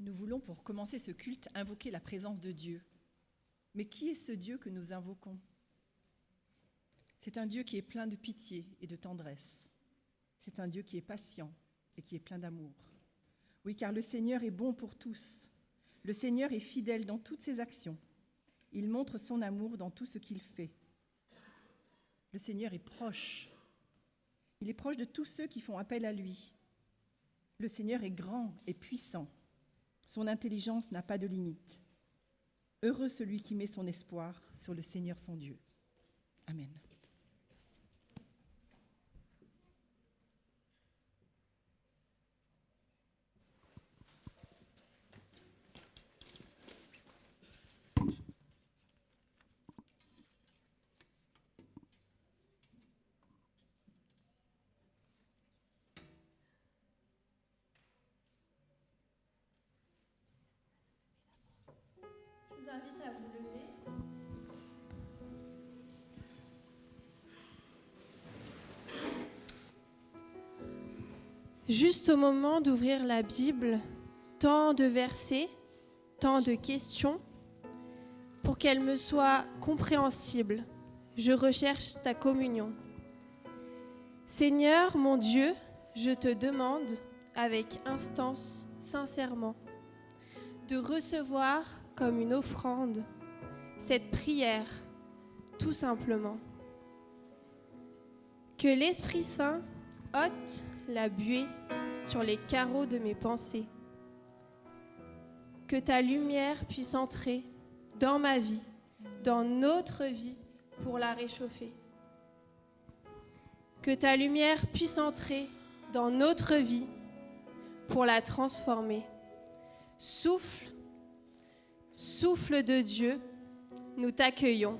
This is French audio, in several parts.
Nous voulons, pour commencer ce culte, invoquer la présence de Dieu. Mais qui est ce Dieu que nous invoquons ? C'est un Dieu qui est plein de pitié et de tendresse. C'est un Dieu qui est patient et qui est plein d'amour. Oui, car le Seigneur est bon pour tous. Le Seigneur est fidèle dans toutes ses actions. Il montre son amour dans tout ce qu'il fait. Le Seigneur est proche. Il est proche de tous ceux qui font appel à lui. Le Seigneur est grand et puissant. Son intelligence n'a pas de limite. Heureux celui qui met son espoir sur le Seigneur son Dieu. Amen. Je vous invite à vous lever. Juste au moment d'ouvrir la Bible, tant de versets, tant de questions, pour qu'elle me soit compréhensible, je recherche ta communion. Seigneur, mon Dieu, je te demande, avec instance, sincèrement, de recevoir comme une offrande cette prière, tout simplement. Que l'Esprit Saint ôte la buée sur les carreaux de mes pensées. Que ta lumière puisse entrer dans ma vie, dans notre vie, pour la réchauffer. Que ta lumière puisse entrer dans notre vie pour la transformer. Souffle, souffle de Dieu, nous t'accueillons.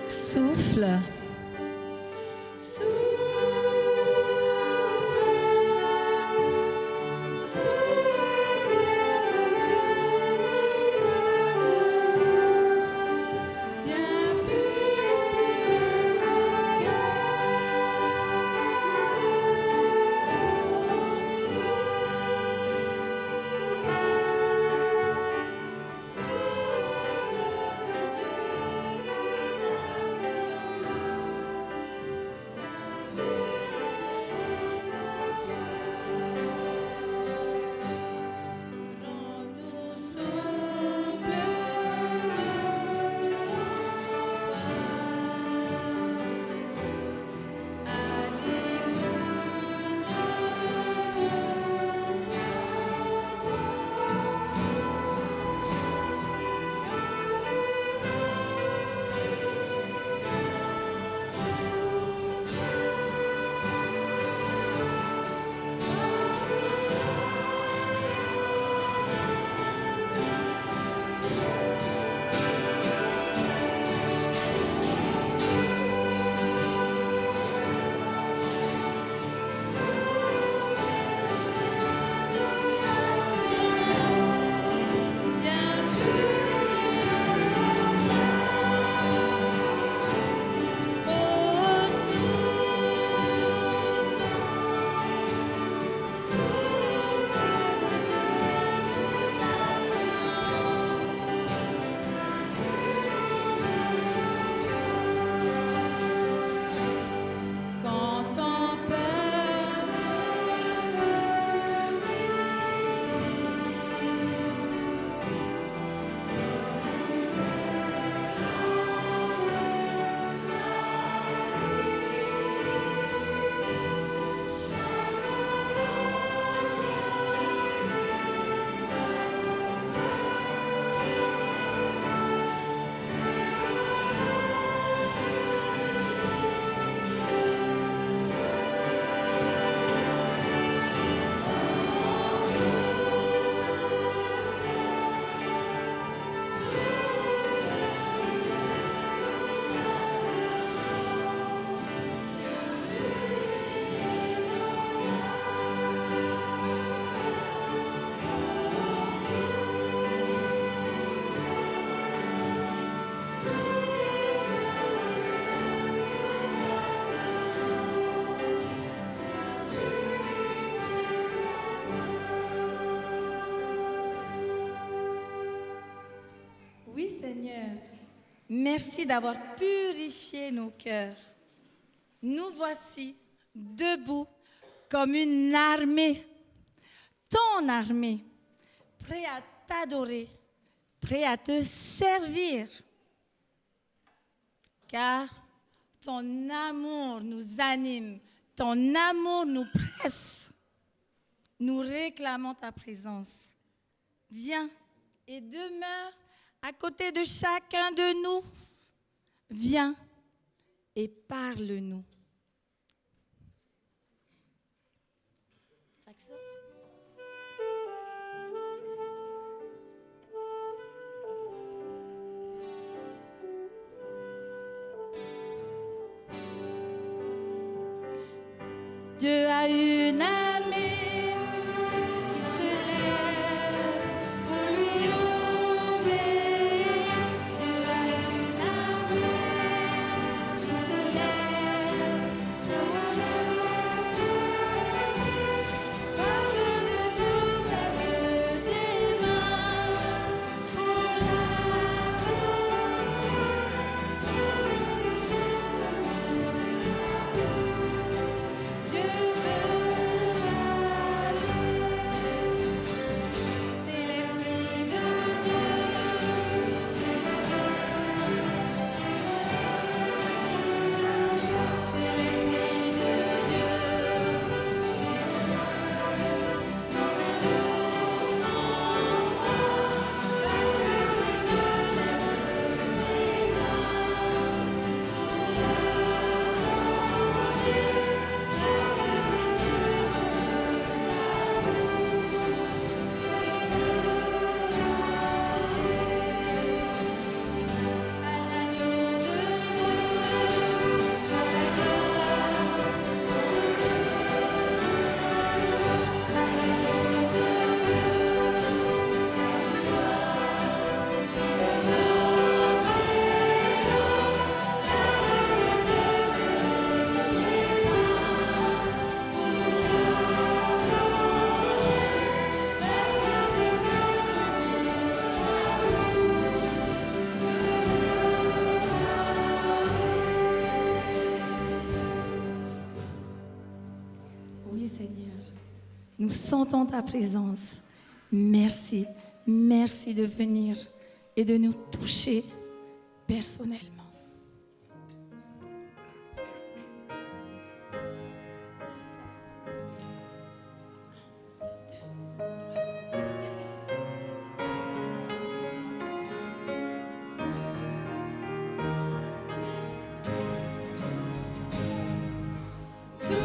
Souffle. merci d'avoir purifié nos cœurs. Nous voici debout comme une armée, ton armée, prêt à t'adorer, prêt à te servir. Car ton amour nous anime, ton amour nous presse. Nous réclamons ta présence. Viens et demeure à côté de chacun de nous. Viens et parle-nous. Saxo. Dieu a une armée qui se lève pour lui obéir. Dieu a une armée qui se lève pour Peuple de Dieu, lève tes mains pour Dieu veut parler, c'est l'Esprit de Dieu. C'est l'Esprit de Dieu. Peuple de Dieu, lève tes Oui, Seigneur, nous sentons ta présence. Merci, merci de venir et de nous toucher personnellement. Nous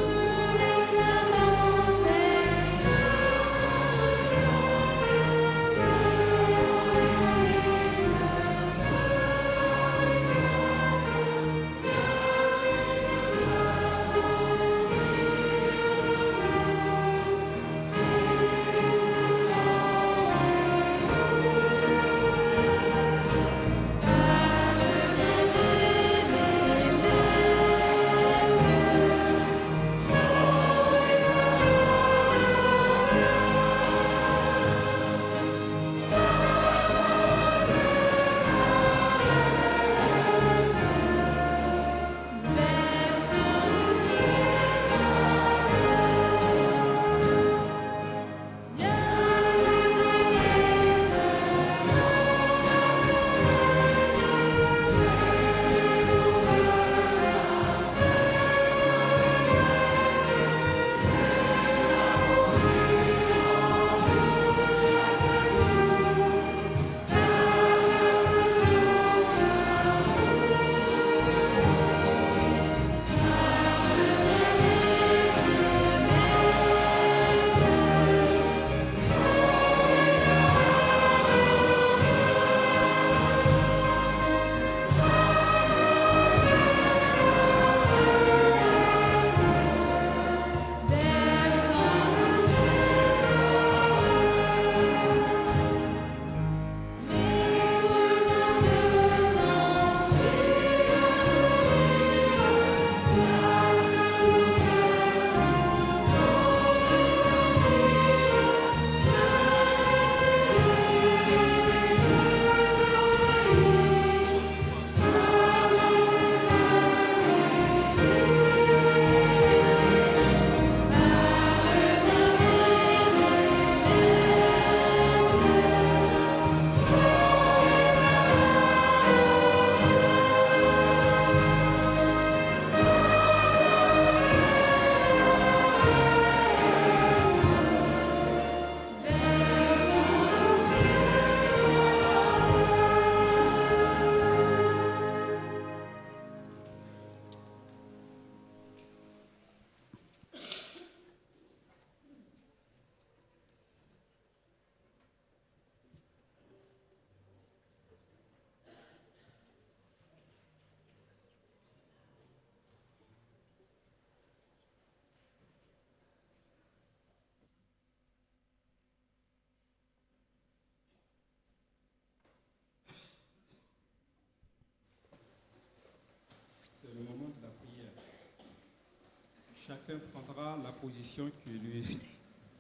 Chacun prendra la position qui lui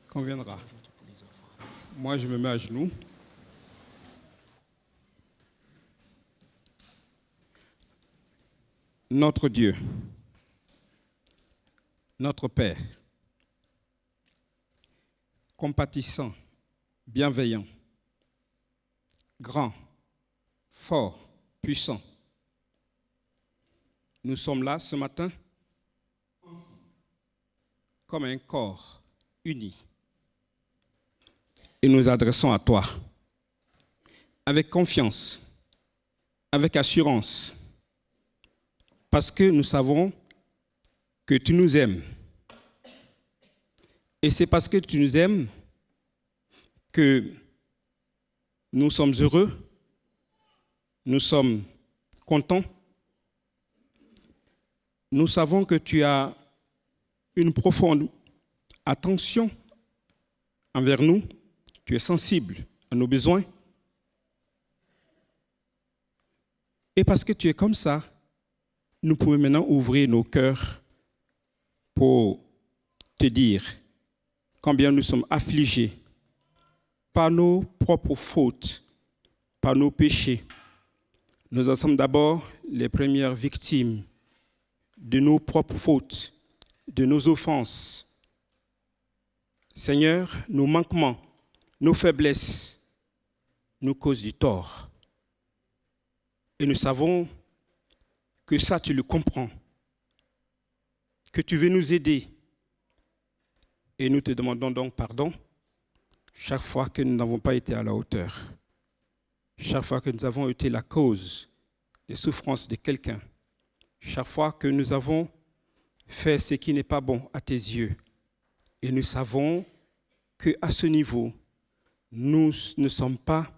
conviendra. Moi, je me mets à genoux. Notre Dieu, notre Père, compatissant, bienveillant, grand, fort, puissant. Nous sommes là ce matin comme un corps uni et nous adressons à toi avec confiance, avec assurance, parce que nous savons que tu nous aimes. Et c'est parce que tu nous aimes que nous sommes heureux, nous sommes contents. Nous savons que tu as une profonde attention envers nous. Tu es sensible à nos besoins. Et parce que tu es comme ça, nous pouvons maintenant ouvrir nos cœurs pour te dire combien nous sommes affligés par nos propres fautes, par nos péchés. Nous en sommes d'abord les premières victimes de nos propres fautes, de nos offenses. Seigneur, nos manquements, nos faiblesses nous causent du tort. Et nous savons que ça, tu le comprends, que tu veux nous aider. Et nous te demandons donc pardon chaque fois que nous n'avons pas été à la hauteur, chaque fois que nous avons été la cause des souffrances de quelqu'un, chaque fois que nous avons fait ce qui n'est pas bon à tes yeux. Et nous savons qu'à ce niveau, nous ne sommes pas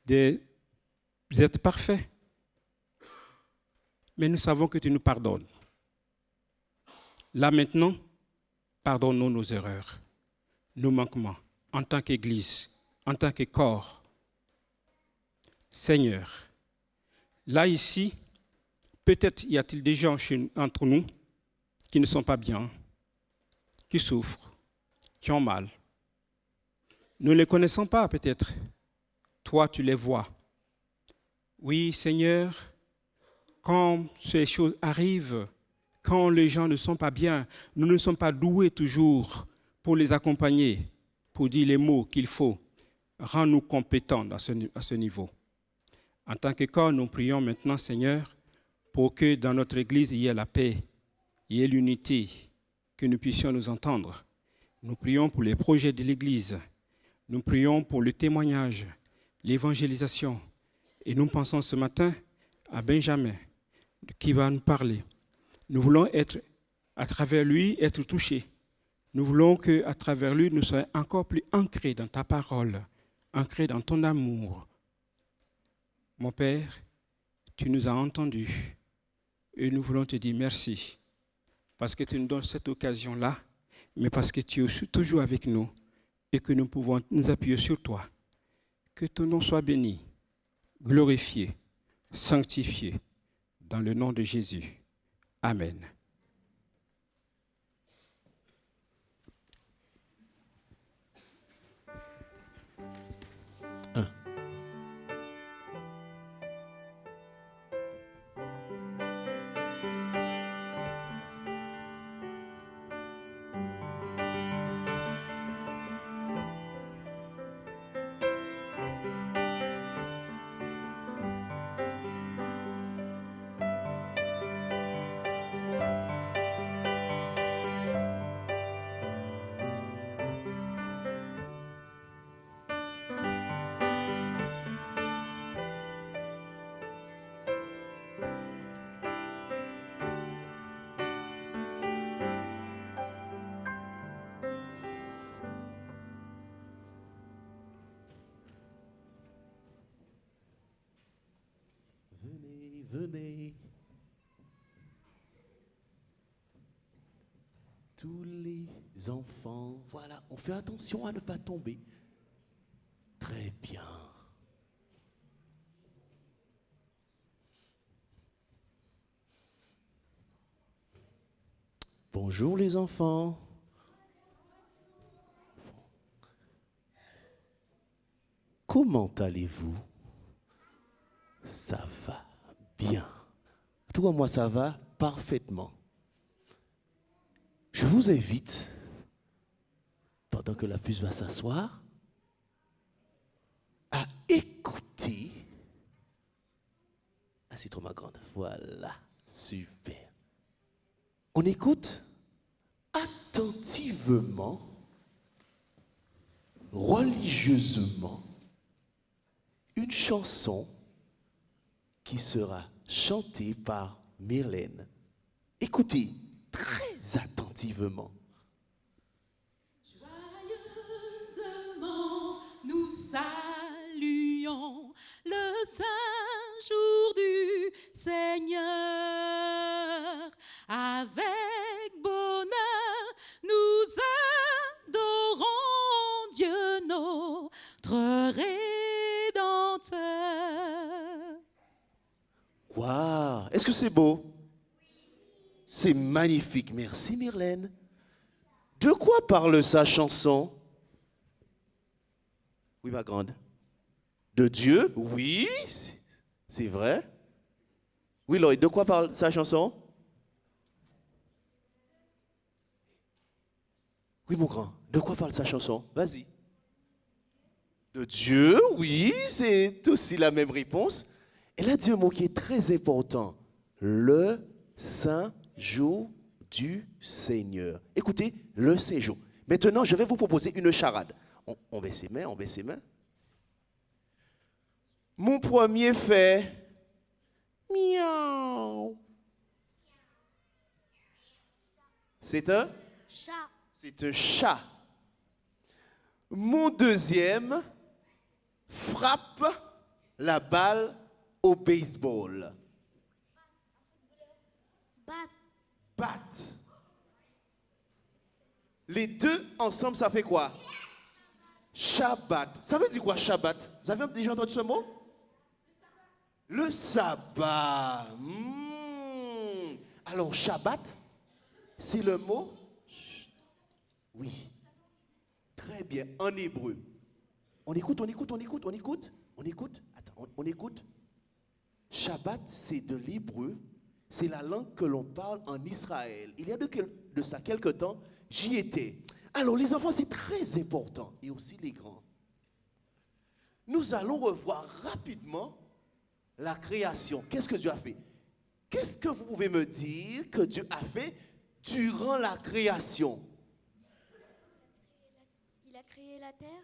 des êtres parfaits. Mais nous savons que tu nous pardonnes. Là maintenant, pardonne-nous nos erreurs, nos manquements, en tant qu'Église, en tant que corps. Seigneur, là ici, peut-être y a-t-il des gens entre nous qui ne sont pas bien, qui souffrent, qui ont mal. Nous ne les connaissons pas peut-être. Toi, tu les vois. Oui, Seigneur, quand ces choses arrivent, quand les gens ne sont pas bien, nous ne sommes pas doués toujours pour les accompagner, pour dire les mots qu'il faut. Rends-nous compétents à ce niveau. En tant que corps, nous prions maintenant, Seigneur, pour que dans notre Église, il y ait la paix, il y ait l'unité, que nous puissions nous entendre. Nous prions pour les projets de l'Église. Nous prions pour le témoignage, l'évangélisation. Et nous pensons ce matin à Benjamin, qui va nous parler. Nous voulons être, à travers lui, être touchés. Nous voulons qu'à travers lui, nous soyons encore plus ancrés dans ta parole, ancrés dans ton amour. Mon Père, tu nous as entendus et nous voulons te dire merci parce que tu nous donnes cette occasion-là, mais parce que tu es toujours avec nous et que nous pouvons nous appuyer sur toi. Que ton nom soit béni, glorifié, sanctifié, dans le nom de Jésus. Amen. Venez. Tous les enfants, voilà, on fait attention à ne pas tomber. Très bien. Bonjour les enfants. Comment allez-vous? Ça va bien. En tout cas, moi, ça va parfaitement. Je vous invite, pendant que la puce va s'asseoir, à écouter. Assieds-toi, ma grande. Voilà, super. On écoute attentivement, religieusement, une chanson qui sera chantée par Myrlène. Écoutez très attentivement. Joyeusement, nous saluons le saint jour du Seigneur. Avec bonheur, nous adorons Dieu notre Rédempteur. Waouh, est-ce que c'est beau? C'est magnifique. Merci Myrlène. De quoi parle sa chanson? Oui, ma grande. De Dieu? Oui, c'est vrai. Oui, Lloyd, de quoi parle sa chanson? Oui, mon grand. De quoi parle sa chanson? Vas-y. De Dieu? Oui, c'est aussi la même réponse. Elle a dit un mot qui est très important. Le Saint jour du Seigneur. Écoutez, le Saint jour. Maintenant, je vais vous proposer une charade. On baisse ses mains, on baisse ses mains. Mon premier fait miaou. C'est un Chat. C'est un chat. Mon deuxième frappe la balle au baseball. Bat. Bat. Les deux ensemble, ça fait quoi? Shabbat. Ça veut dire quoi, Shabbat? Vous avez déjà entendu ce mot? Le sabbat. Alors, Shabbat, c'est le mot? Oui. Très bien, en hébreu. On écoute. Attends, on écoute. Shabbat, c'est de l'hébreu. C'est la langue que l'on parle en Israël. Il y a de ça quelque temps, j'y étais. Alors, les enfants, c'est très important. Et aussi les grands. Nous allons revoir rapidement la création. Qu'est-ce que Dieu a fait? Qu'est-ce que vous pouvez me dire que Dieu a fait durant la création? Il a créé la terre.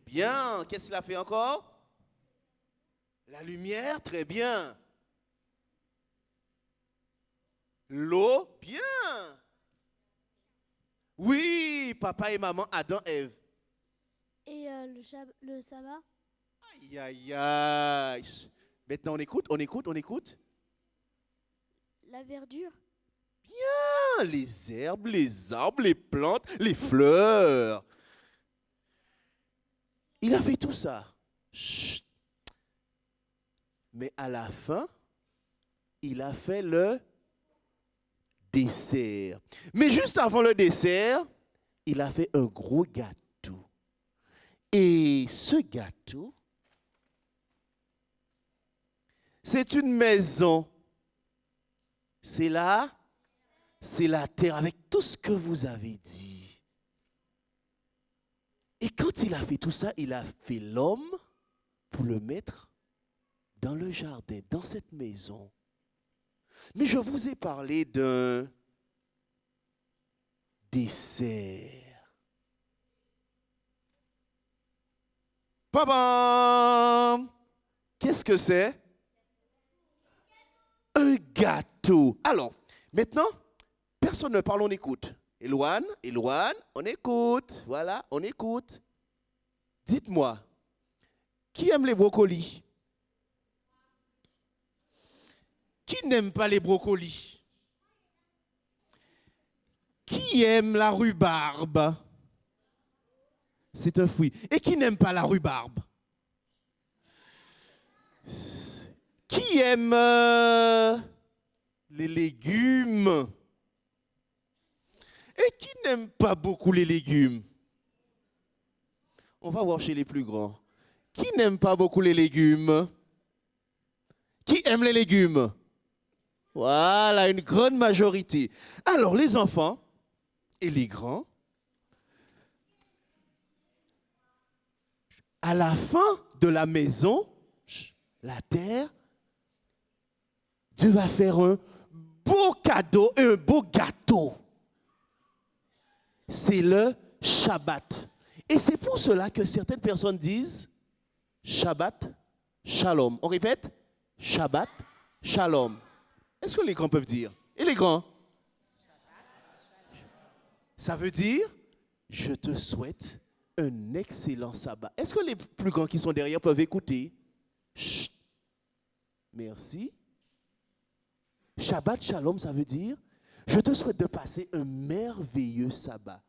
Bien. Qu'est-ce qu'il a fait encore? La lumière, très bien. L'eau, bien. Oui, papa et maman, Adam, Ève. Et le sabbat. Aïe, aïe, aïe. Maintenant, on écoute. La verdure. Bien, les herbes, les arbres, les plantes, les fleurs. Il a fait tout ça. Chut. Mais à la fin, il a fait le dessert. Mais juste avant le dessert, il a fait un gros gâteau. Et ce gâteau, c'est une maison. C'est là, c'est la terre avec tout ce que vous avez dit. Et quand il a fait tout ça, il a fait l'homme pour le mettre dans le jardin, dans cette maison. Mais je vous ai parlé d'un dessert. Pam! Qu'est-ce que c'est? Un gâteau. Alors, maintenant, personne ne parle, on écoute. Éloigne, on écoute. Voilà, on écoute. Dites-moi, qui aime les brocolis? Qui n'aime pas les brocolis? Qui aime la rhubarbe? C'est un fruit. Et qui n'aime pas la rhubarbe? Qui aime Les légumes. Et qui n'aime pas beaucoup les légumes? On va voir chez les plus grands. Qui n'aime pas beaucoup les légumes? Qui aime les légumes? Voilà, une grande majorité. Alors, les enfants et les grands, à la fin de la maison, la terre, Dieu va faire un beau cadeau et un beau gâteau. C'est le Shabbat. Et c'est pour cela que certaines personnes disent Shabbat, Shalom. On répète Shabbat, Shalom. Est-ce que les grands peuvent dire? Et les grands? Ça veut dire je te souhaite un excellent sabbat. Est-ce que les plus grands qui sont derrière peuvent écouter? Chut. Merci. Shabbat Shalom, ça veut dire je te souhaite de passer un merveilleux sabbat.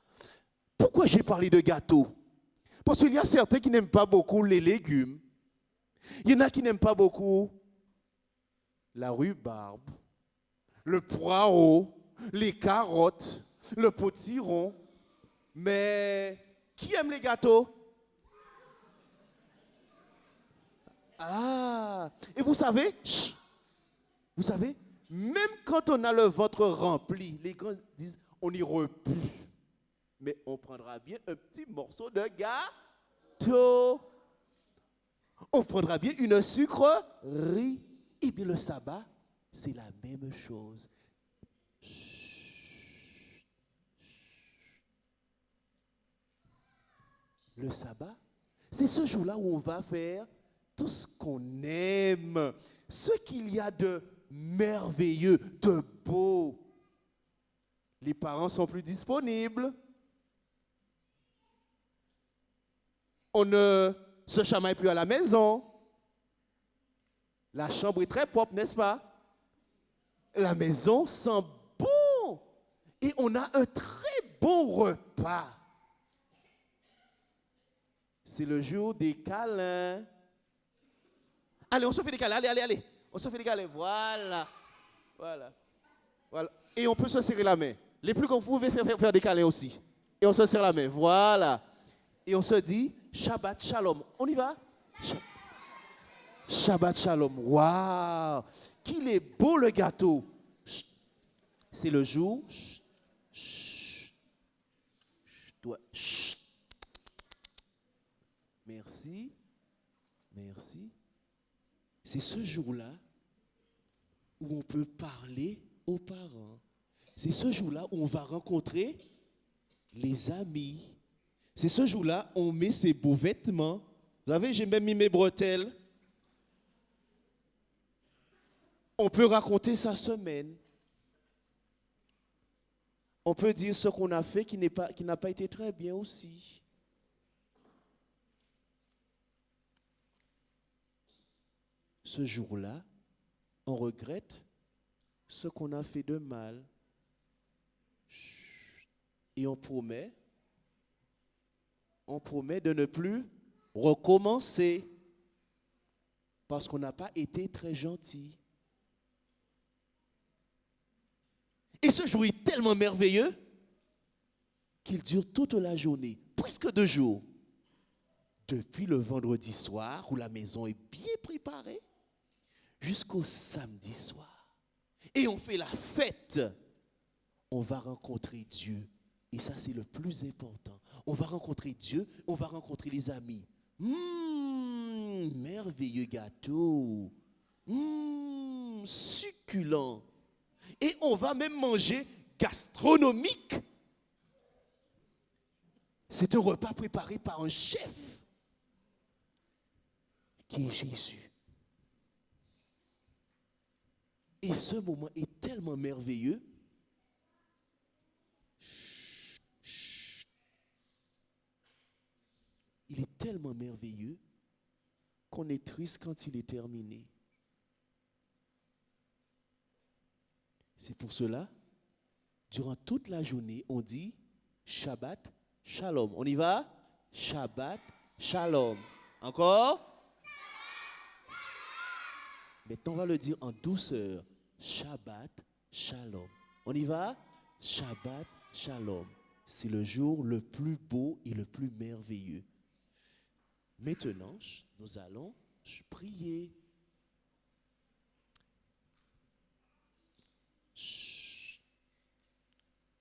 Pourquoi j'ai parlé de gâteau? Parce qu'il y a certains qui n'aiment pas beaucoup les légumes. Il y en a qui n'aiment pas beaucoup la rhubarbe, le poireau, les carottes, le potiron. Mais qui aime les gâteaux? Ah, et vous savez, même quand on a le ventre rempli, les grands disent, on n'ira plus. Mais on prendra bien un petit morceau de gâteau. On prendra bien une sucrerie. Et bien le sabbat, c'est la même chose. Le sabbat, c'est ce jour-là où on va faire tout ce qu'on aime, ce qu'il y a de merveilleux, de beau. Les parents sont plus disponibles. On ne se chamaille plus à la maison. La chambre est très propre, n'est-ce pas? La maison sent bon. Et on a un très bon repas. C'est le jour des câlins. Allez, on se fait des câlins. Allez. On se fait des câlins. Voilà. Et on peut se serrer la main. Les plus grands, vous pouvez faire des câlins aussi. Et on se serre la main. Voilà. Et on se dit Shabbat Shalom. On y va? Shabbat Shalom. Waouh! Qu'il est beau le gâteau. C'est le jour. Merci. C'est ce jour-là où on peut parler aux parents. C'est ce jour-là où on va rencontrer les amis. C'est ce jour-là où on met ses beaux vêtements. Vous savez, j'ai même mis mes bretelles. On peut raconter sa semaine. On peut dire ce qu'on a fait qui n'a pas été très bien aussi. Ce jour-là, on regrette ce qu'on a fait de mal. Et on promet de ne plus recommencer parce qu'on n'a pas été très gentil. Et ce jour est tellement merveilleux qu'il dure toute la journée, presque 2 jours. Depuis le vendredi soir où la maison est bien préparée jusqu'au samedi soir. Et on fait la fête. On va rencontrer Dieu. Et ça, c'est le plus important. On va rencontrer Dieu, on va rencontrer les amis. Merveilleux gâteau. Succulent. Et on va même manger gastronomique. C'est un repas préparé par un chef qui est Jésus. Et ce moment est tellement merveilleux. Il est tellement merveilleux qu'on est triste quand il est terminé. C'est pour cela, durant toute la journée, on dit Shabbat Shalom. On y va? Shabbat Shalom. Encore? Maintenant, on va le dire en douceur. Shabbat Shalom. On y va? Shabbat Shalom. C'est le jour le plus beau et le plus merveilleux. Maintenant, nous allons prier.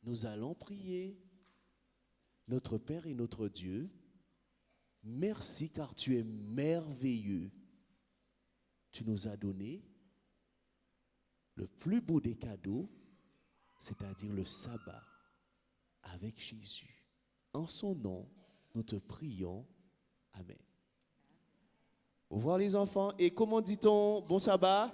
Nous allons prier. Notre Père et notre Dieu, merci car tu es merveilleux. Tu nous as donné le plus beau des cadeaux, c'est-à-dire le sabbat avec Jésus. En son nom, nous te prions. Amen. Au revoir les enfants. Et comment dit-on bon sabbat?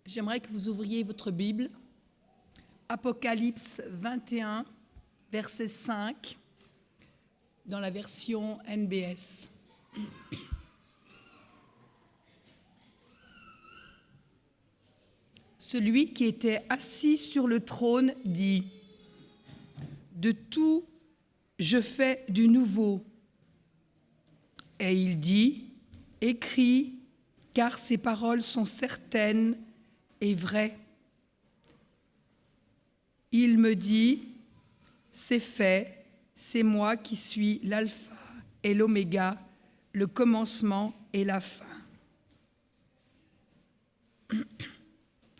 J'aimerais que vous ouvriez votre Bible, Apocalypse 21, verset 5, dans la version NBS. Celui qui était assis sur le trône dit : de tout je fais du nouveau. Et il dit : écris, car ces paroles sont certaines et vraies. Il me dit : c'est fait, c'est moi qui suis l'alpha et l'oméga, le commencement et la fin.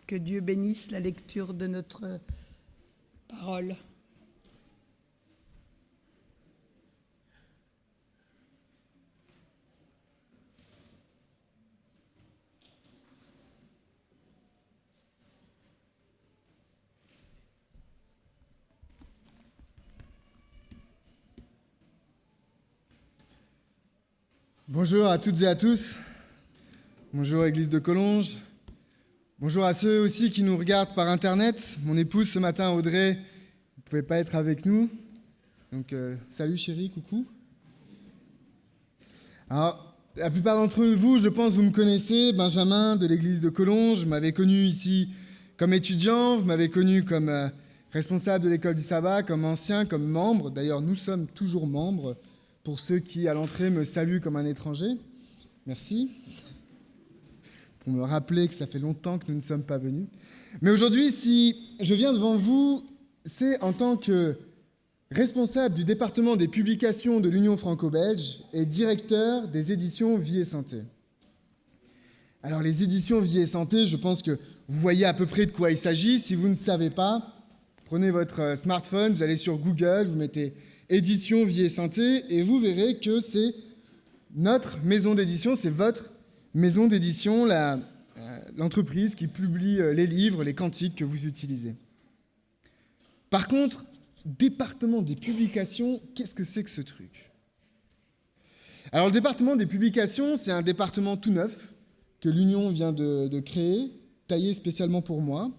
Que Dieu bénisse la lecture de notre parole. Bonjour à toutes et à tous. Bonjour Église de Collonges. Bonjour à ceux aussi qui nous regardent par Internet. Mon épouse ce matin, Audrey, ne pouvait pas être avec nous. Donc salut chérie, coucou. Alors, la plupart d'entre vous, je pense, vous me connaissez, Benjamin de l'Église de Collonges. Vous m'avez connu ici comme étudiant, vous m'avez connu comme responsable de l'école du sabbat, comme ancien, comme membre. D'ailleurs, nous sommes toujours membres. Pour ceux qui, à l'entrée, me saluent comme un étranger, merci. Pour me rappeler que ça fait longtemps que nous ne sommes pas venus. Mais aujourd'hui, si je viens devant vous, c'est en tant que responsable du département des publications de l'Union franco-belge et directeur des éditions Vie et Santé. Alors, les éditions Vie et Santé, je pense que vous voyez à peu près de quoi il s'agit. Si vous ne savez pas, prenez votre smartphone, vous allez sur Google, vous mettez Édition Vie et Santé, et vous verrez que c'est notre maison d'édition, c'est votre maison d'édition, l'entreprise qui publie les livres, les cantiques que vous utilisez. Par contre, département des publications, qu'est-ce que c'est que ce truc ? Alors, le département des publications, c'est un département tout neuf que l'Union vient de créer, taillé spécialement pour moi,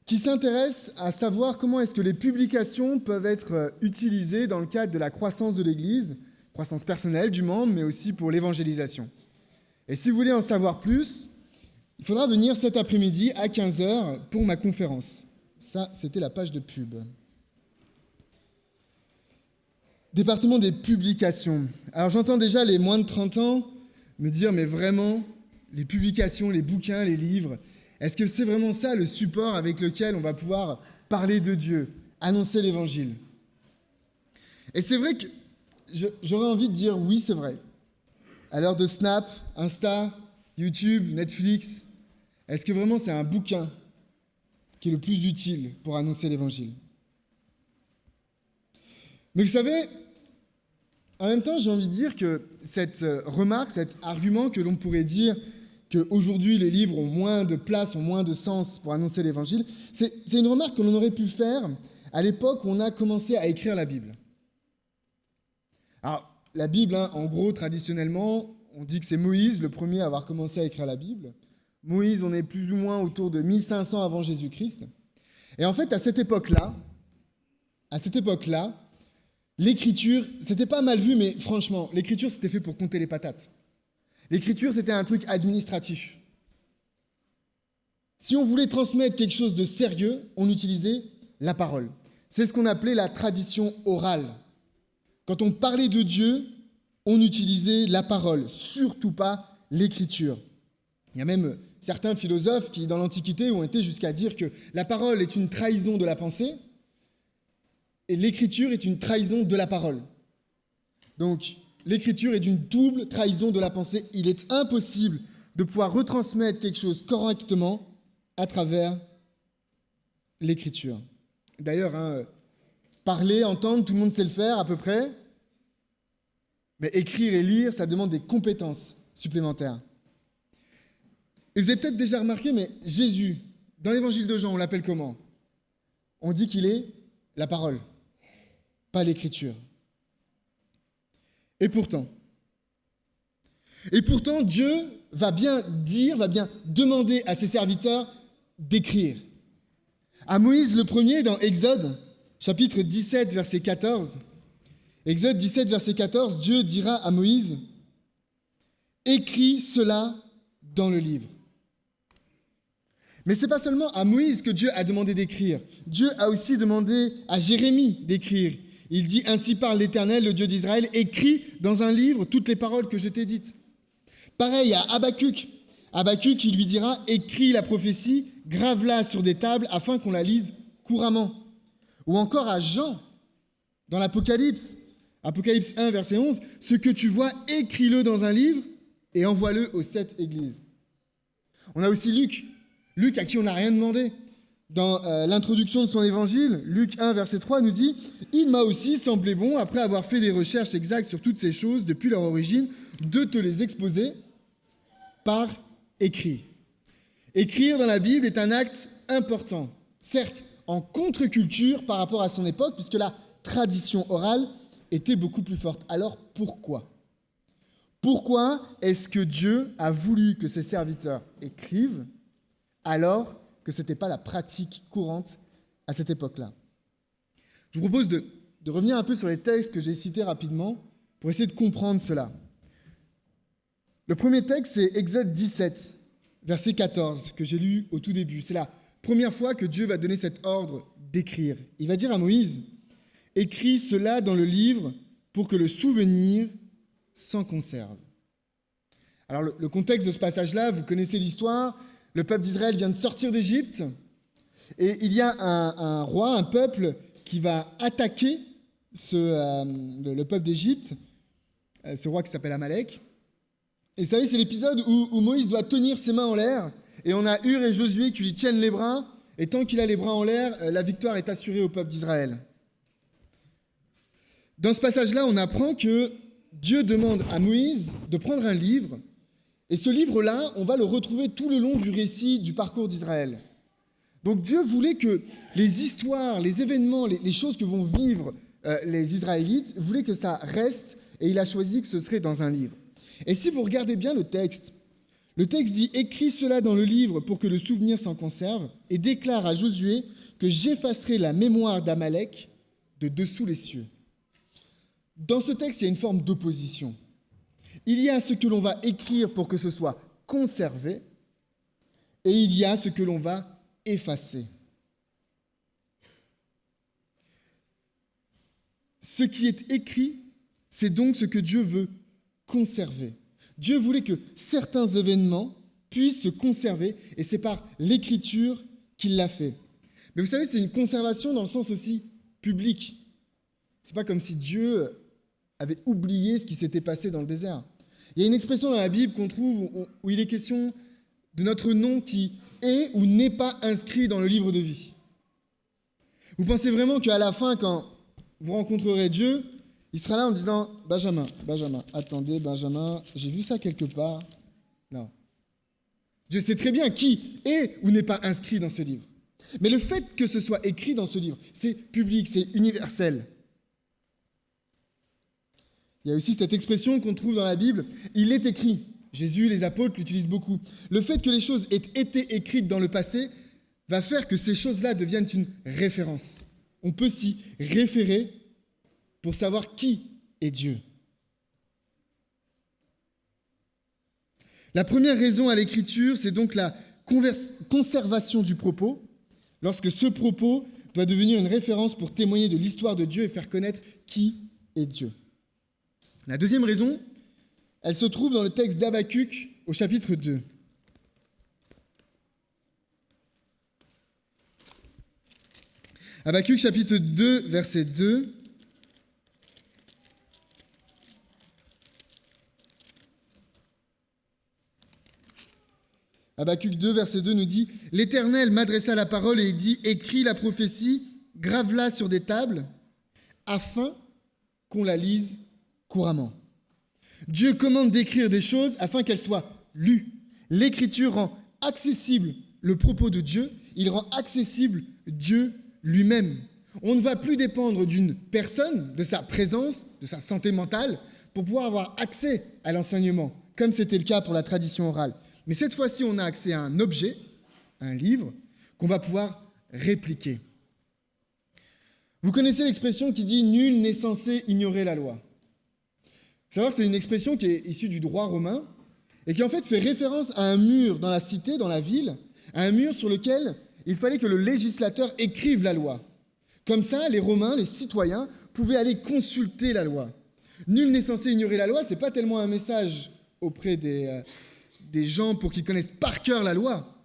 qui s'intéresse à savoir comment est-ce que les publications peuvent être utilisées dans le cadre de la croissance de l'Église, croissance personnelle du membre, mais aussi pour l'évangélisation. Et si vous voulez en savoir plus, il faudra venir cet après-midi à 15h pour ma conférence. Ça, c'était la page de pub. Département des publications. Alors j'entends déjà les moins de 30 ans me dire « mais vraiment, les publications, les bouquins, les livres, est-ce que c'est vraiment ça le support avec lequel on va pouvoir parler de Dieu, annoncer l'Évangile? Et c'est vrai que j'aurais envie de dire oui, c'est vrai. À l'heure de Snap, Insta, YouTube, Netflix, est-ce que vraiment c'est un bouquin qui est le plus utile pour annoncer l'Évangile? Mais vous savez, en même temps, j'ai envie de dire que cette remarque, cet argument que l'on pourrait dire qu'aujourd'hui les livres ont moins de place, ont moins de sens pour annoncer l'Évangile, c'est une remarque que l'on aurait pu faire à l'époque où on a commencé à écrire la Bible. Alors, la Bible, en gros, traditionnellement, on dit que c'est Moïse le premier à avoir commencé à écrire la Bible. Moïse, on est plus ou moins autour de 1500 avant Jésus-Christ. Et en fait, à cette époque-là, l'écriture, c'était pas mal vu, mais franchement, l'écriture, c'était fait pour compter les patates. L'écriture, c'était un truc administratif. Si on voulait transmettre quelque chose de sérieux, on utilisait la parole. C'est ce qu'on appelait la tradition orale. Quand on parlait de Dieu, on utilisait la parole, surtout pas l'écriture. Il y a même certains philosophes qui, dans l'Antiquité, ont été jusqu'à dire que la parole est une trahison de la pensée et l'écriture est une trahison de la parole. Donc, l'écriture est d'une double trahison de la pensée. Il est impossible de pouvoir retransmettre quelque chose correctement à travers l'écriture. D'ailleurs, parler, entendre, tout le monde sait le faire à peu près. Mais écrire et lire, ça demande des compétences supplémentaires. Et vous avez peut-être déjà remarqué, mais Jésus, dans l'évangile de Jean, on l'appelle comment? On dit qu'il est la parole, pas l'écriture. Et pourtant, Dieu va bien demander à ses serviteurs d'écrire. À Moïse le premier, dans Exode, chapitre 17, verset 14, Exode 17, verset 14, Dieu dira à Moïse, « Écris cela dans le livre. » Mais ce n'est pas seulement à Moïse que Dieu a demandé d'écrire. Dieu a aussi demandé à Jérémie d'écrire. Il dit, « Ainsi parle l'Éternel, le Dieu d'Israël, écris dans un livre toutes les paroles que je t'ai dites. » Pareil à Habakkuk. Habakkuk, il lui dira, « Écris la prophétie, grave-la sur des tables afin qu'on la lise couramment. » Ou encore à Jean, dans l'Apocalypse, Apocalypse 1, verset 11, « Ce que tu vois, écris-le dans un livre et envoie-le aux 7 églises. » On a aussi Luc à qui on n'a rien demandé. Dans l'introduction de son évangile, Luc 1, verset 3 nous dit « Il m'a aussi semblé bon, après avoir fait des recherches exactes sur toutes ces choses depuis leur origine, de te les exposer par écrit. » Écrire dans la Bible est un acte important, certes en contre-culture par rapport à son époque, puisque la tradition orale était beaucoup plus forte. Alors pourquoi? Pourquoi est-ce que Dieu a voulu que ses serviteurs écrivent alors que ce n'était pas la pratique courante à cette époque-là? Je vous propose de revenir un peu sur les textes que j'ai cités rapidement pour essayer de comprendre cela. Le premier texte, c'est Exode 17, verset 14, que j'ai lu au tout début. C'est la première fois que Dieu va donner cet ordre d'écrire. Il va dire à Moïse, « Écris cela dans le livre pour que le souvenir s'en conserve. » Alors le contexte de ce passage-là, vous connaissez l'histoire. Le peuple d'Israël vient de sortir d'Égypte et il y a un roi, un peuple qui va attaquer le peuple d'Égypte, ce roi qui s'appelle Amalek. Et vous savez, c'est l'épisode où Moïse doit tenir ses mains en l'air et on a Hur et Josué qui lui tiennent les bras et tant qu'il a les bras en l'air, la victoire est assurée au peuple d'Israël. Dans ce passage-là, on apprend que Dieu demande à Moïse de prendre un livre. Et ce livre-là, on va le retrouver tout le long du récit du parcours d'Israël. Donc Dieu voulait que les histoires, les événements, les choses que vont vivre les Israélites, voulait que ça reste, et il a choisi que ce serait dans un livre. Et si vous regardez bien le texte dit « Écris cela dans le livre pour que le souvenir s'en conserve, et déclare à Josué que j'effacerai la mémoire d'Amalek de dessous les cieux. » Dans ce texte, il y a une forme d'opposition. Il y a ce que l'on va écrire pour que ce soit conservé, et il y a ce que l'on va effacer. Ce qui est écrit, c'est donc ce que Dieu veut conserver. Dieu voulait que certains événements puisse se conserver, et c'est par l'écriture qu'il l'a fait. Mais vous savez, c'est une conservation dans le sens aussi public. C'est pas comme si Dieu avait oublié ce qui s'était passé dans le désert. Il y a une expression dans la Bible qu'on trouve où il est question de notre nom qui est ou n'est pas inscrit dans le livre de vie. Vous pensez vraiment qu'à la fin, quand vous rencontrerez Dieu, il sera là en disant « Benjamin, attendez, Benjamin, j'ai vu ça quelque part. » Non. Dieu sait très bien qui est ou n'est pas inscrit dans ce livre. Mais le fait que ce soit écrit dans ce livre, c'est public, c'est universel. Il y a aussi cette expression qu'on trouve dans la Bible, il est écrit. Jésus, les apôtres l'utilisent beaucoup. Le fait que les choses aient été écrites dans le passé va faire que ces choses-là deviennent une référence. On peut s'y référer pour savoir qui est Dieu. La première raison à l'écriture, c'est donc la conservation du propos, lorsque ce propos doit devenir une référence pour témoigner de l'histoire de Dieu et faire connaître qui est Dieu. La deuxième raison, elle se trouve dans le texte d'Habakkuk au chapitre 2. Habakkuk chapitre 2, verset 2. Habakkuk 2, verset 2 nous dit « L'Éternel m'adressa la parole et dit « Écris la prophétie, grave-la sur des tables, afin qu'on la lise couramment. » Dieu commande d'écrire des choses afin qu'elles soient lues. L'écriture rend accessible le propos de Dieu, il rend accessible Dieu lui-même. On ne va plus dépendre d'une personne, de sa présence, de sa santé mentale, pour pouvoir avoir accès à l'enseignement, comme c'était le cas pour la tradition orale. Mais cette fois-ci, on a accès à un objet, un livre, qu'on va pouvoir répliquer. Vous connaissez l'expression qui dit « Nul n'est censé ignorer la loi ». Il faut savoir que c'est une expression qui est issue du droit romain et qui en fait fait référence à un mur dans la cité, dans la ville, à un mur sur lequel il fallait que le législateur écrive la loi. Comme ça, les Romains, les citoyens, pouvaient aller consulter la loi. Nul n'est censé ignorer la loi, ce n'est pas tellement un message auprès des gens pour qu'ils connaissent par cœur la loi.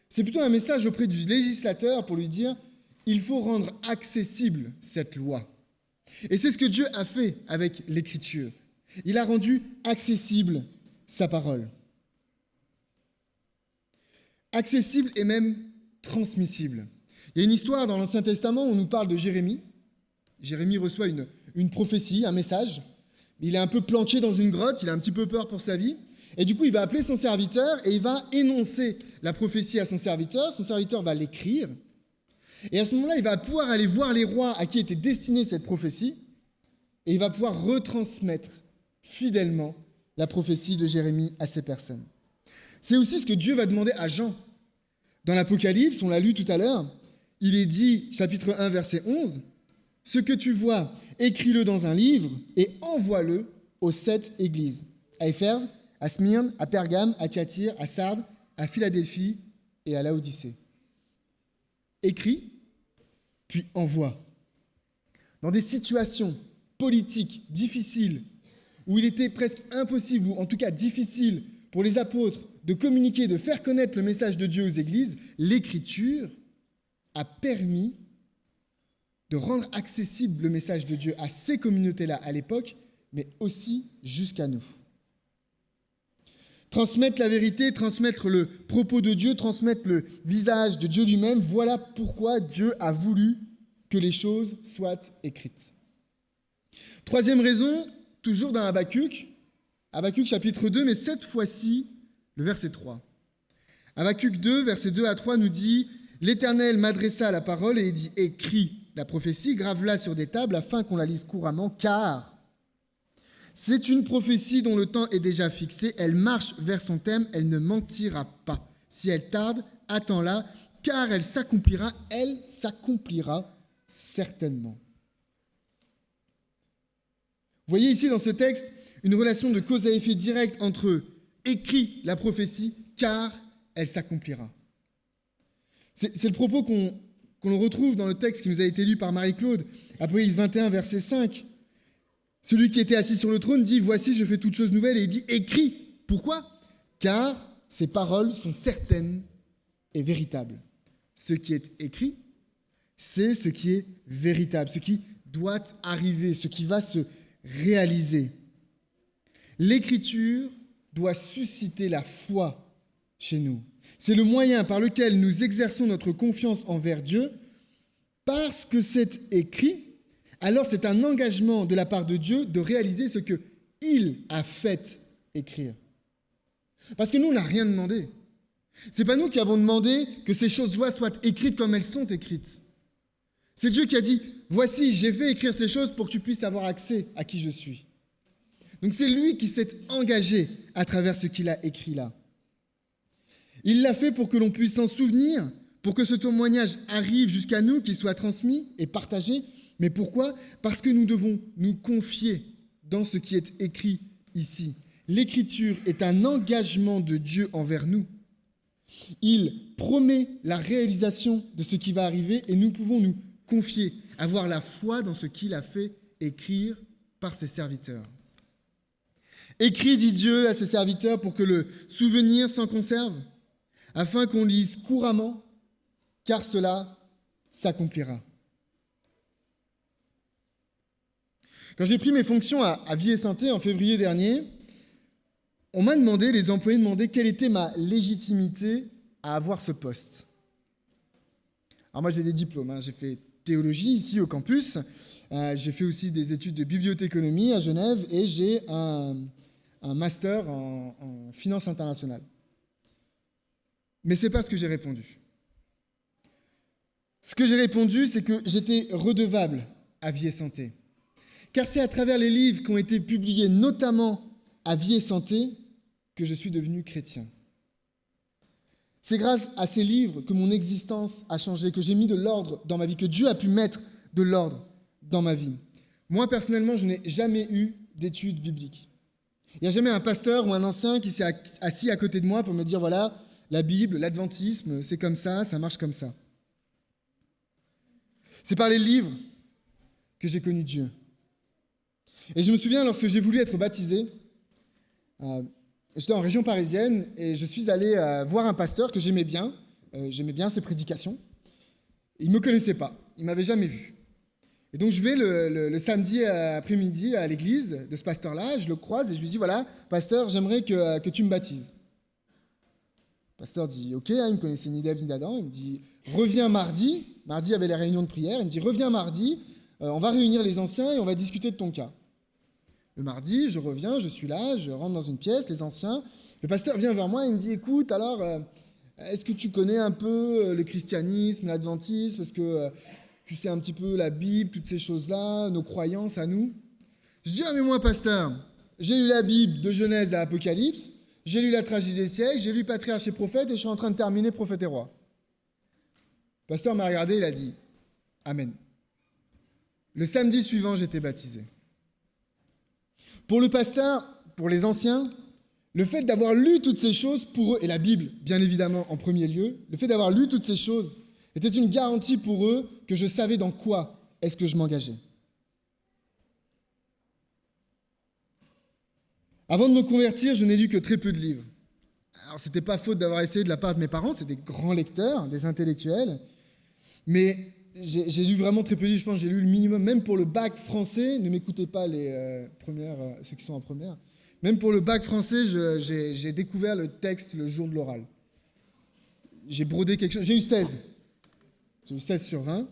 C'est plutôt un message auprès du législateur pour lui dire « il faut rendre accessible cette loi ». Et c'est ce que Dieu a fait avec l'écriture. Il a rendu accessible sa parole. Accessible et même transmissible. Il y a une histoire dans l'Ancien Testament où on nous parle de Jérémie. Jérémie reçoit une prophétie, un message. Il est un peu planqué dans une grotte, il a un petit peu peur pour sa vie. Et du coup, il va appeler son serviteur et il va énoncer la prophétie à son serviteur. Son serviteur va l'écrire. Et à ce moment-là, il va pouvoir aller voir les rois à qui était destinée cette prophétie. Et il va pouvoir retransmettre fidèlement la prophétie de Jérémie à ces personnes. C'est aussi ce que Dieu va demander à Jean. Dans l'Apocalypse, on l'a lu tout à l'heure, il est dit, chapitre 1, verset 11, « Ce que tu vois, écris-le dans un livre et envoie-le aux 7 églises, à Éphèse, à Smyrne, à Pergame, à Thyatire, à Sardes, à Philadelphie et à Laodicée. » Écris, puis envoie. Dans des situations politiques difficiles, où il était presque impossible, ou en tout cas difficile, pour les apôtres de communiquer, de faire connaître le message de Dieu aux églises, l'Écriture a permis de rendre accessible le message de Dieu à ces communautés-là à l'époque, mais aussi jusqu'à nous. Transmettre la vérité, transmettre le propos de Dieu, transmettre le visage de Dieu lui-même, voilà pourquoi Dieu a voulu que les choses soient écrites. Troisième raison, toujours dans Habakkuk chapitre 2, mais cette fois-ci, le verset 3. Habakkuk 2, versets 2 à 3 nous dit « L'Éternel m'adressa la parole et dit « Écris la prophétie, grave-la sur des tables afin qu'on la lise couramment, car c'est une prophétie dont le temps est déjà fixé, elle marche vers son terme, elle ne mentira pas. Si elle tarde, attends-la, car elle s'accomplira certainement. » Vous voyez ici dans ce texte une relation de cause à effet direct entre « écrit la prophétie, car elle s'accomplira ». C'est le propos qu'on retrouve dans le texte qui nous a été lu par Marie-Claude, Apocalypse 21, verset 5. Celui qui était assis sur le trône dit « Voici, je fais toute chose nouvelle » et il dit « Écris ». Pourquoi ? Car ces paroles sont certaines et véritables. Ce qui est écrit, c'est ce qui est véritable, ce qui doit arriver, ce qui va se réaliser. L'Écriture doit susciter la foi chez nous. C'est le moyen par lequel nous exerçons notre confiance envers Dieu. Parce que c'est écrit, alors c'est un engagement de la part de Dieu de réaliser ce qu'il a fait écrire. Parce que nous, on n'a rien demandé. Ce n'est pas nous qui avons demandé que ces choses-là soient écrites comme elles sont écrites. C'est Dieu qui a dit, voici, j'ai fait écrire ces choses pour que tu puisses avoir accès à qui je suis. Donc c'est lui qui s'est engagé à travers ce qu'il a écrit là. Il l'a fait pour que l'on puisse s'en souvenir, pour que ce témoignage arrive jusqu'à nous, qu'il soit transmis et partagé. Mais pourquoi ? Parce que nous devons nous confier dans ce qui est écrit ici. L'Écriture est un engagement de Dieu envers nous. Il promet la réalisation de ce qui va arriver et nous pouvons nous confier, avoir la foi dans ce qu'il a fait écrire par ses serviteurs. Écrit, dit Dieu à ses serviteurs, pour que le souvenir s'en conserve, afin qu'on lise couramment, car cela s'accomplira. Quand j'ai pris mes fonctions à Vie et Santé en février dernier, on m'a demandé, les employés demandaient quelle était ma légitimité à avoir ce poste. Alors moi j'ai des diplômes, j'ai fait théologie ici au campus, j'ai fait aussi des études de bibliothéconomie à Genève et j'ai un master en finance internationale. Mais ce n'est pas ce que j'ai répondu. Ce que j'ai répondu, c'est que j'étais redevable à Vie et Santé. Car c'est à travers les livres qui ont été publiés, notamment à Vie et Santé, que je suis devenu chrétien. C'est grâce à ces livres que mon existence a changé, que j'ai mis de l'ordre dans ma vie, que Dieu a pu mettre de l'ordre dans ma vie. Moi, personnellement, je n'ai jamais eu d'études bibliques. Il n'y a jamais un pasteur ou un ancien qui s'est assis à côté de moi pour me dire, voilà, la Bible, l'adventisme, c'est comme ça marche comme ça. C'est par les livres que j'ai connu Dieu. Et je me souviens, lorsque j'ai voulu être baptisé, j'étais en région parisienne et je suis allé voir un pasteur que j'aimais bien ses prédications. Il ne me connaissait pas, il ne m'avait jamais vu. Et donc je vais le samedi après-midi à l'église de ce pasteur-là, je le croise et je lui dis, voilà, pasteur, j'aimerais que tu me baptises. Le pasteur dit, ok, il me connaissait ni Dave ni d'Adam, il me dit, reviens mardi, il y avait les réunions de prière, il me dit, reviens mardi, on va réunir les anciens et on va discuter de ton cas. Le mardi, je reviens, je suis là, je rentre dans une pièce, les anciens, le pasteur vient vers moi et me dit, écoute, alors, est-ce que tu connais un peu le christianisme, l'adventisme, parce que tu sais un petit peu la Bible, toutes ces choses-là, nos croyances à nous? Je dis, mais moi, pasteur, j'ai lu la Bible de Genèse à Apocalypse, j'ai lu la tragédie des siècles, j'ai lu Patriarche et Prophète et je suis en train de terminer Prophète et Roi. Le pasteur m'a regardé, il a dit, Amen. Le samedi suivant, j'étais baptisé. Pour le pasteur, pour les anciens, le fait d'avoir lu toutes ces choses pour eux, et la Bible, bien évidemment, en premier lieu, le fait d'avoir lu toutes ces choses était une garantie pour eux que je savais dans quoi est-ce que je m'engageais. Avant de me convertir, je n'ai lu que très peu de livres. Alors, ce n'était pas faute d'avoir essayé de la part de mes parents, c'est des grands lecteurs, des intellectuels, mais j'ai lu vraiment très peu de livres, je pense que j'ai lu le minimum, même pour le bac français, ne m'écoutez pas ceux qui sont en première, même pour le bac français, j'ai découvert le texte le jour de l'oral. J'ai brodé quelque chose, j'ai eu 16 sur 20,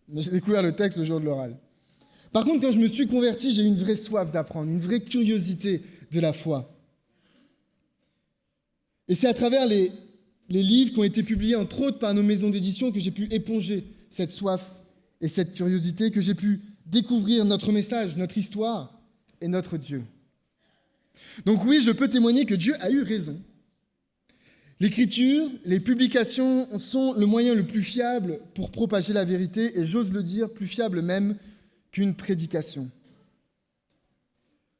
mais j'ai découvert le texte le jour de l'oral. Par contre, quand je me suis converti, j'ai eu une vraie soif d'apprendre, une vraie curiosité de la foi. Et c'est à travers les livres qui ont été publiés, entre autres par nos maisons d'édition, que j'ai pu éponger cette soif et cette curiosité, que j'ai pu découvrir notre message, notre histoire et notre Dieu. Donc oui, je peux témoigner que Dieu a eu raison. L'Écriture, les publications sont le moyen le plus fiable pour propager la vérité et j'ose le dire, plus fiable même qu'une prédication.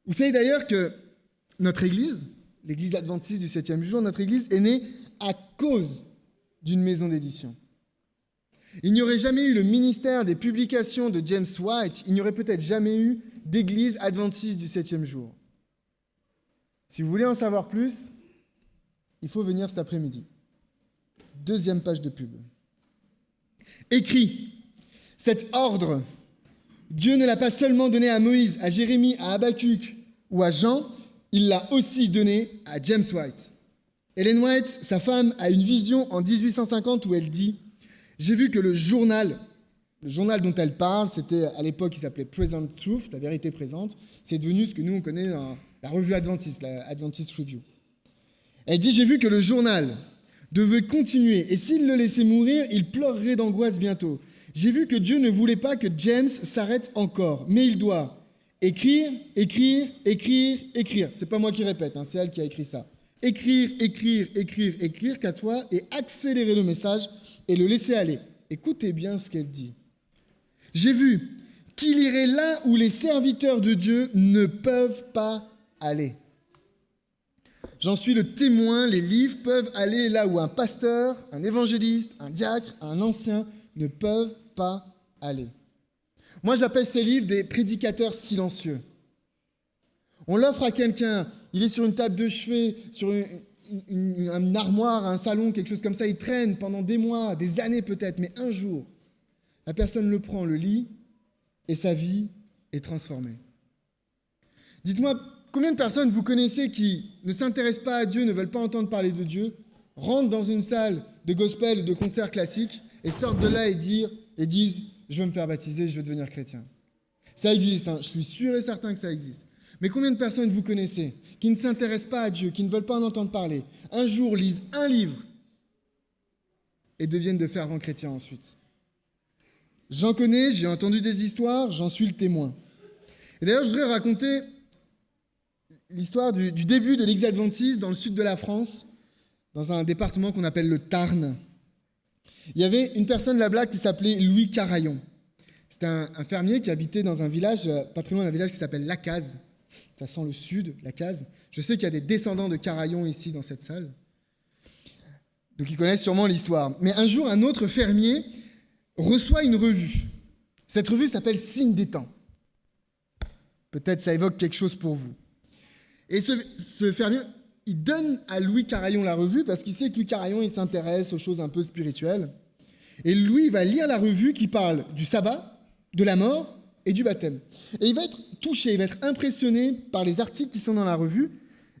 Vous savez d'ailleurs que notre Église, l'Église adventiste du 7e jour, notre Église est née à cause d'une maison d'édition. Il n'y aurait jamais eu le ministère des publications de James White, il n'y aurait peut-être jamais eu d'Église adventiste du 7e jour. Si vous voulez en savoir plus, il faut venir cet après-midi. 2e page de pub. Écrit, cet ordre, Dieu ne l'a pas seulement donné à Moïse, à Jérémie, à Habakkuk ou à Jean, il l'a aussi donné à James White. Ellen White, sa femme, a une vision en 1850 où elle dit « J'ai vu que le journal dont elle parle, c'était à l'époque qui s'appelait Present Truth, la vérité présente, c'est devenu ce que nous on connaît dans la revue Adventiste, la Adventist Review. Elle dit « J'ai vu que le journal devait continuer, et s'il le laissait mourir, il pleurerait d'angoisse bientôt. J'ai vu que Dieu ne voulait pas que James s'arrête encore, mais il doit écrire, écrire, écrire, écrire. » C'est pas moi qui répète, c'est elle qui a écrit ça. Écrire, écrire, écrire, écrire qu'à toi, et accélérer le message et le laisser aller. Écoutez bien ce qu'elle dit. J'ai vu qu'il irait là où les serviteurs de Dieu ne peuvent pas aller. J'en suis le témoin, les livres peuvent aller là où un pasteur, un évangéliste, un diacre, un ancien ne peuvent pas aller. Moi, j'appelle ces livres des prédicateurs silencieux. On l'offre à quelqu'un, il est sur une table de chevet, sur une armoire, un salon, quelque chose comme ça, il traîne pendant des mois, des années peut-être, mais un jour, la personne le prend, le lit, et sa vie est transformée. Dites-moi, combien de personnes vous connaissez qui ne s'intéressent pas à Dieu, ne veulent pas entendre parler de Dieu, rentrent dans une salle de gospel, de concert classique, et sortent de là et disent « Je veux me faire baptiser, je veux devenir chrétien ». Ça existe, je suis sûr et certain que ça existe. Mais combien de personnes vous connaissez qui ne s'intéressent pas à Dieu, qui ne veulent pas en entendre parler, un jour lisent un livre et deviennent de fervents chrétiens ensuite? J'en connais, j'ai entendu des histoires, j'en suis le témoin. Et d'ailleurs, je voudrais raconter l'histoire du début de l'Église adventiste dans le sud de la France, dans un département qu'on appelle le Tarn. Il y avait une personne là-bas qui s'appelait Louis Carayon. C'était un fermier qui habitait dans un village, pas très loin d'un village qui s'appelle Lacazes. Ça sent le sud, Lacazes. Je sais qu'il y a des descendants de Carayon ici dans cette salle. Donc ils connaissent sûrement l'histoire. Mais un jour, un autre fermier reçoit une revue. Cette revue s'appelle Signe des temps. Peut-être ça évoque quelque chose pour vous. Et ce fermier, il donne à Louis Carayon la revue parce qu'il sait que Louis Carayon, il s'intéresse aux choses un peu spirituelles. Et Louis va lire la revue qui parle du sabbat, de la mort et du baptême. Et il va être touché, il va être impressionné par les articles qui sont dans la revue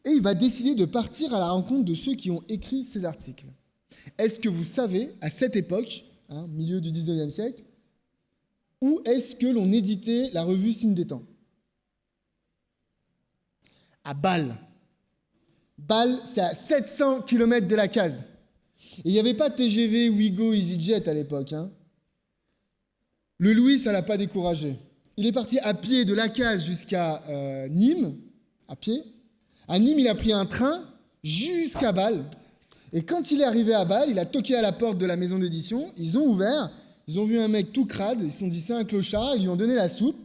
et il va décider de partir à la rencontre de ceux qui ont écrit ces articles. Est-ce que vous savez, à cette époque, milieu du 19e siècle, où est-ce que l'on éditait la revue Signe des temps? À Bâle. Bâle, c'est à 700 km de Lacazes. Et il n'y avait pas TGV, Ouigo, EasyJet à l'époque. Le Louis, ça ne l'a pas découragé. Il est parti à pied de Lacazes jusqu'à Nîmes, à pied. À Nîmes, il a pris un train jusqu'à Bâle. Et quand il est arrivé à Bâle, il a toqué à la porte de la maison d'édition. Ils ont ouvert, ils ont vu un mec tout crade, ils se sont dit c'est un clochard, ils lui ont donné la soupe.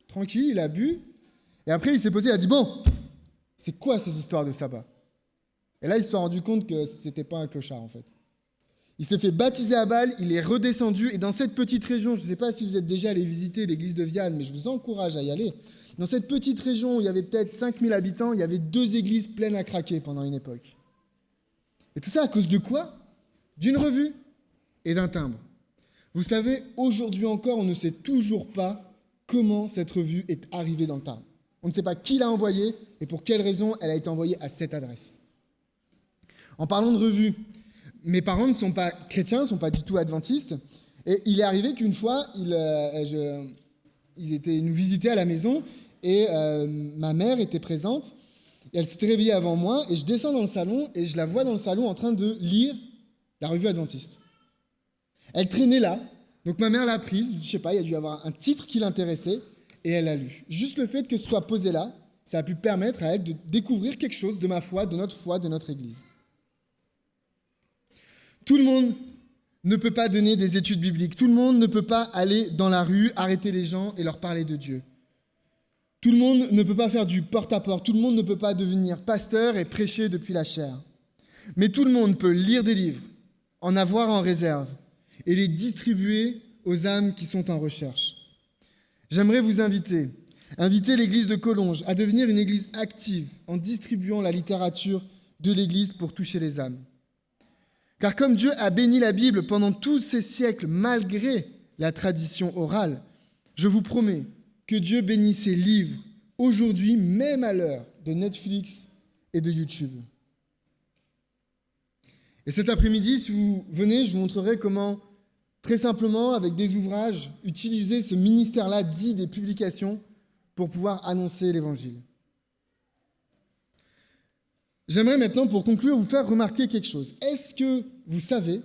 Tranquille, il a bu. Et après, il s'est posé, il a dit bon, c'est quoi ces histoires de sabbat? Et là, il se sont rendu compte que ce n'était pas un clochard en fait. Il s'est fait baptiser à Bâle, il est redescendu, et dans cette petite région, je ne sais pas si vous êtes déjà allé visiter l'église de Viane, mais je vous encourage à y aller. Dans cette petite région où il y avait peut-être 5000 habitants, il y avait 2 églises pleines à craquer pendant une époque. Et tout ça à cause de quoi? D'une revue et d'un timbre. Vous savez, aujourd'hui encore, on ne sait toujours pas comment cette revue est arrivée dans le timbre. On ne sait pas qui l'a envoyée et pour quelle raison elle a été envoyée à cette adresse. En parlant de revue, mes parents ne sont pas chrétiens, ne sont pas du tout adventistes. Et il est arrivé qu'une fois, ils nous visitaient à la maison et ma mère était présente. Et elle s'était réveillée avant moi et je descends dans le salon et je la vois dans le salon en train de lire la revue adventiste. Elle traînait là, donc ma mère l'a prise, je ne sais pas, il y a dû y avoir un titre qui l'intéressait et elle l'a lu. Juste le fait que ce soit posé là, ça a pu permettre à elle de découvrir quelque chose de ma foi, de notre Église. Tout le monde ne peut pas donner des études bibliques. Tout le monde ne peut pas aller dans la rue, arrêter les gens et leur parler de Dieu. Tout le monde ne peut pas faire du porte-à-porte. Tout le monde ne peut pas devenir pasteur et prêcher depuis la chair. Mais tout le monde peut lire des livres, en avoir en réserve et les distribuer aux âmes qui sont en recherche. J'aimerais vous inviter l'église de Collonges à devenir une église active en distribuant la littérature de l'Église pour toucher les âmes. Car comme Dieu a béni la Bible pendant tous ces siècles, malgré la tradition orale, je vous promets que Dieu bénit ses livres aujourd'hui, même à l'heure de Netflix et de YouTube. Et cet après-midi, si vous venez, je vous montrerai comment, très simplement, avec des ouvrages, utiliser ce ministère-là dit des publications pour pouvoir annoncer l'Évangile. J'aimerais maintenant, pour conclure, vous faire remarquer quelque chose. Est-ce que vous savez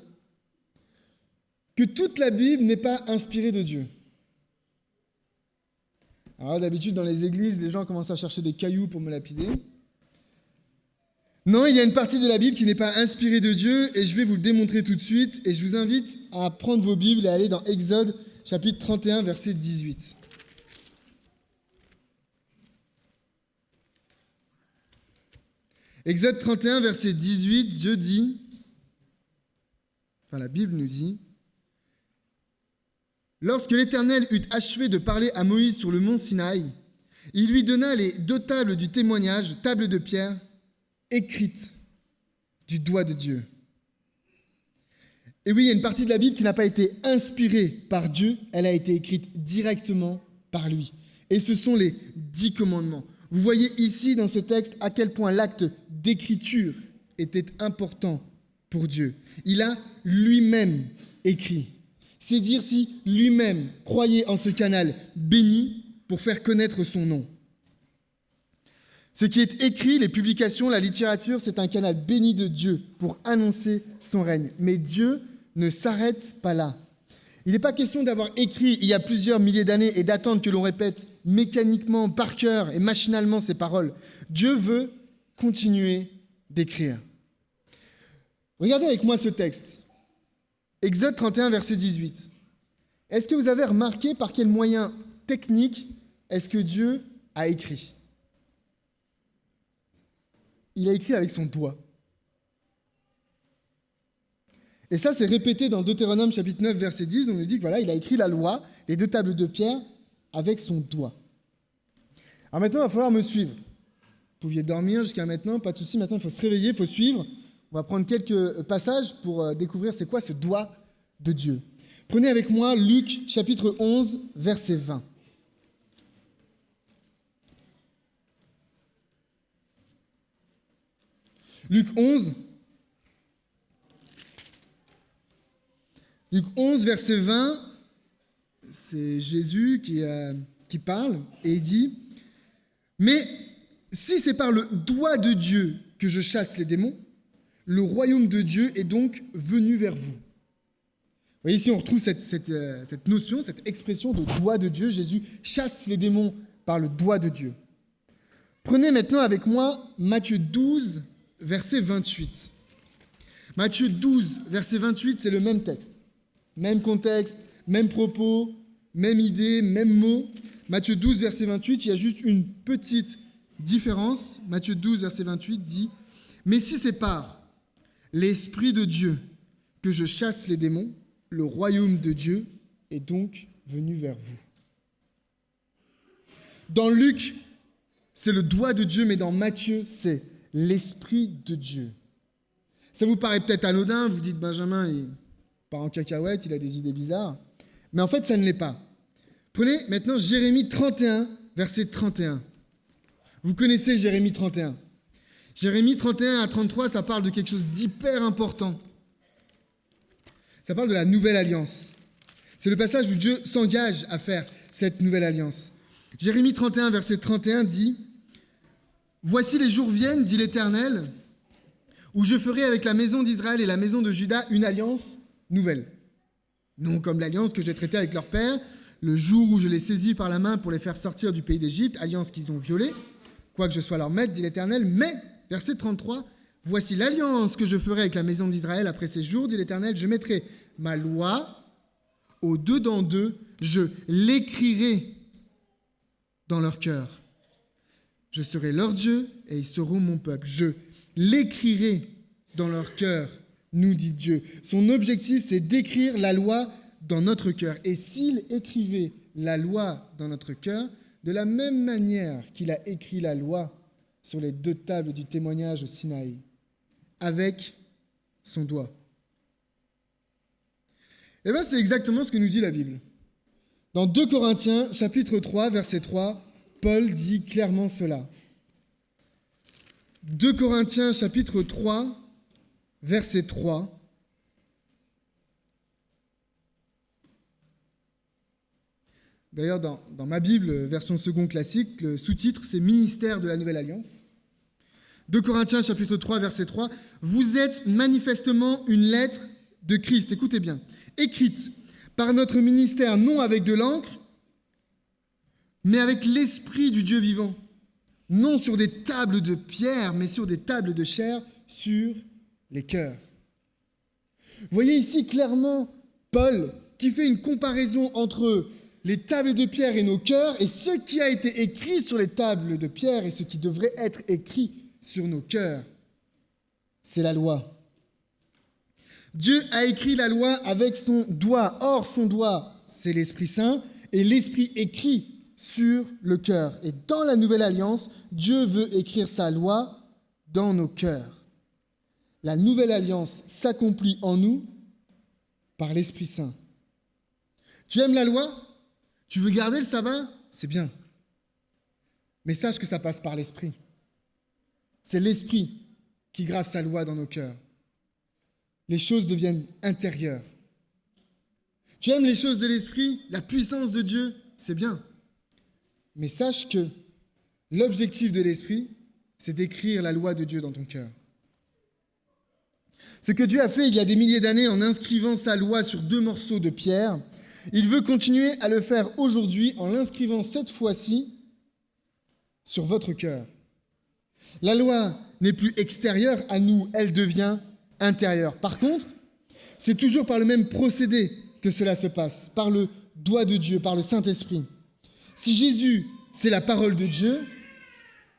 que toute la Bible n'est pas inspirée de Dieu ? Alors d'habitude, dans les églises, les gens commencent à chercher des cailloux pour me lapider. Non, il y a une partie de la Bible qui n'est pas inspirée de Dieu, et je vais vous le démontrer tout de suite, et je vous invite à prendre vos Bibles et à aller dans Exode, chapitre 31, verset 18. Exode 31, verset 18, Dieu dit, la Bible nous dit, « Lorsque l'Éternel eut achevé de parler à Moïse sur le mont Sinaï, il lui donna les 2 tables du témoignage, tables de pierre, écrites du doigt de Dieu. » Et oui, il y a une partie de la Bible qui n'a pas été inspirée par Dieu, elle a été écrite directement par lui. Et ce sont les 10 commandements. Vous voyez ici dans ce texte à quel point l'acte d'écriture était important pour Dieu. Il a lui-même écrit. C'est dire si lui-même croyait en ce canal béni pour faire connaître son nom. Ce qui est écrit, les publications, la littérature, c'est un canal béni de Dieu pour annoncer son règne. Mais Dieu ne s'arrête pas là. Il n'est pas question d'avoir écrit il y a plusieurs milliers d'années et d'attendre que l'on répète mécaniquement, par cœur et machinalement ces paroles. Dieu veut continuer d'écrire. Regardez avec moi ce texte. Exode 31, verset 18. Est-ce que vous avez remarqué par quel moyen technique est-ce que Dieu a écrit ? Il a écrit avec son doigt. Et ça, c'est répété dans Deutéronome chapitre 9, verset 10. On nous dit que voilà, il a écrit la loi, les 2 tables de pierre, avec son doigt. Alors maintenant, il va falloir me suivre. Vous pouviez dormir jusqu'à maintenant, pas de souci. Maintenant, il faut se réveiller, il faut suivre. On va prendre quelques passages pour découvrir c'est quoi ce doigt de Dieu. Prenez avec moi Luc chapitre 11, verset 20. Luc 11, verset 20, c'est Jésus qui parle et il dit « Mais si c'est par le doigt de Dieu que je chasse les démons, le royaume de Dieu est donc venu vers vous. » Vous voyez, ici on retrouve cette notion, cette expression de doigt de Dieu. Jésus chasse les démons par le doigt de Dieu. Prenez maintenant avec moi Matthieu 12, verset 28. Matthieu 12, verset 28, c'est le même texte. Même contexte, même propos, même idée, même mot. Matthieu 12, verset 28, il y a juste une petite différence. Matthieu 12, verset 28 dit « Mais si c'est par l'Esprit de Dieu que je chasse les démons, le royaume de Dieu est donc venu vers vous. » Dans Luc, c'est le doigt de Dieu, mais dans Matthieu, c'est l'Esprit de Dieu. Ça vous paraît peut-être anodin, vous dites Benjamin, il part en cacahuète, il a des idées bizarres. Mais en fait, ça ne l'est pas. Prenez maintenant Jérémie 31, verset 31. Vous connaissez Jérémie 31. Jérémie 31 à 33, ça parle de quelque chose d'hyper important. Ça parle de la nouvelle alliance. C'est le passage où Dieu s'engage à faire cette nouvelle alliance. Jérémie 31, verset 31 dit « Voici les jours viennent, dit l'Éternel, où je ferai avec la maison d'Israël et la maison de Juda une alliance nouvelle. Non comme l'alliance que j'ai traitée avec leur père, le jour où je les saisis par la main pour les faire sortir du pays d'Égypte, alliance qu'ils ont violée, quoique je sois leur maître, dit l'Éternel, mais, verset 33, voici l'alliance que je ferai avec la maison d'Israël après ces jours, dit l'Éternel, je mettrai ma loi au-dedans d'eux, je l'écrirai dans leur cœur. Je serai leur Dieu et ils seront mon peuple. Je l'écrirai dans leur cœur, nous dit Dieu. Son objectif, c'est d'écrire la loi dans notre cœur. Et s'il écrivait la loi dans notre cœur, de la même manière qu'il a écrit la loi sur les 2 tables du témoignage au Sinaï, avec son doigt. Eh bien, c'est exactement ce que nous dit la Bible. Dans 2 Corinthiens, chapitre 3, verset 3, Paul dit clairement cela. 2 Corinthiens, chapitre 3, verset 3. D'ailleurs, dans ma Bible, version second classique, le sous-titre, c'est « Ministère de la Nouvelle Alliance ». 2 Corinthiens, chapitre 3, verset 3. « Vous êtes manifestement une lettre de Christ », écoutez bien, « écrite par notre ministère, non avec de l'encre, mais avec l'Esprit du Dieu vivant, non sur des tables de pierre, mais sur des tables de chair, sur les cœurs. » Vous voyez ici clairement Paul qui fait une comparaison entre les tables de pierre et nos cœurs, et ce qui a été écrit sur les tables de pierre et ce qui devrait être écrit sur nos cœurs, c'est la loi. Dieu a écrit la loi avec son doigt. Or, son doigt, c'est l'Esprit Saint, et l'Esprit écrit sur le cœur. Et dans la Nouvelle Alliance, Dieu veut écrire sa loi dans nos cœurs. La Nouvelle Alliance s'accomplit en nous par l'Esprit Saint. Tu aimes la loi ? Tu veux garder le sabbat ? C'est bien. Mais sache que ça passe par l'Esprit. C'est l'Esprit qui grave sa loi dans nos cœurs. Les choses deviennent intérieures. Tu aimes les choses de l'Esprit, la puissance de Dieu, c'est bien. Mais sache que l'objectif de l'Esprit, c'est d'écrire la loi de Dieu dans ton cœur. Ce que Dieu a fait il y a des milliers d'années en inscrivant sa loi sur 2 morceaux de pierre, il veut continuer à le faire aujourd'hui en l'inscrivant cette fois-ci sur votre cœur. La loi n'est plus extérieure à nous, elle devient intérieure. Par contre, c'est toujours par le même procédé que cela se passe, par le doigt de Dieu, par le Saint-Esprit. Si Jésus, c'est la parole de Dieu,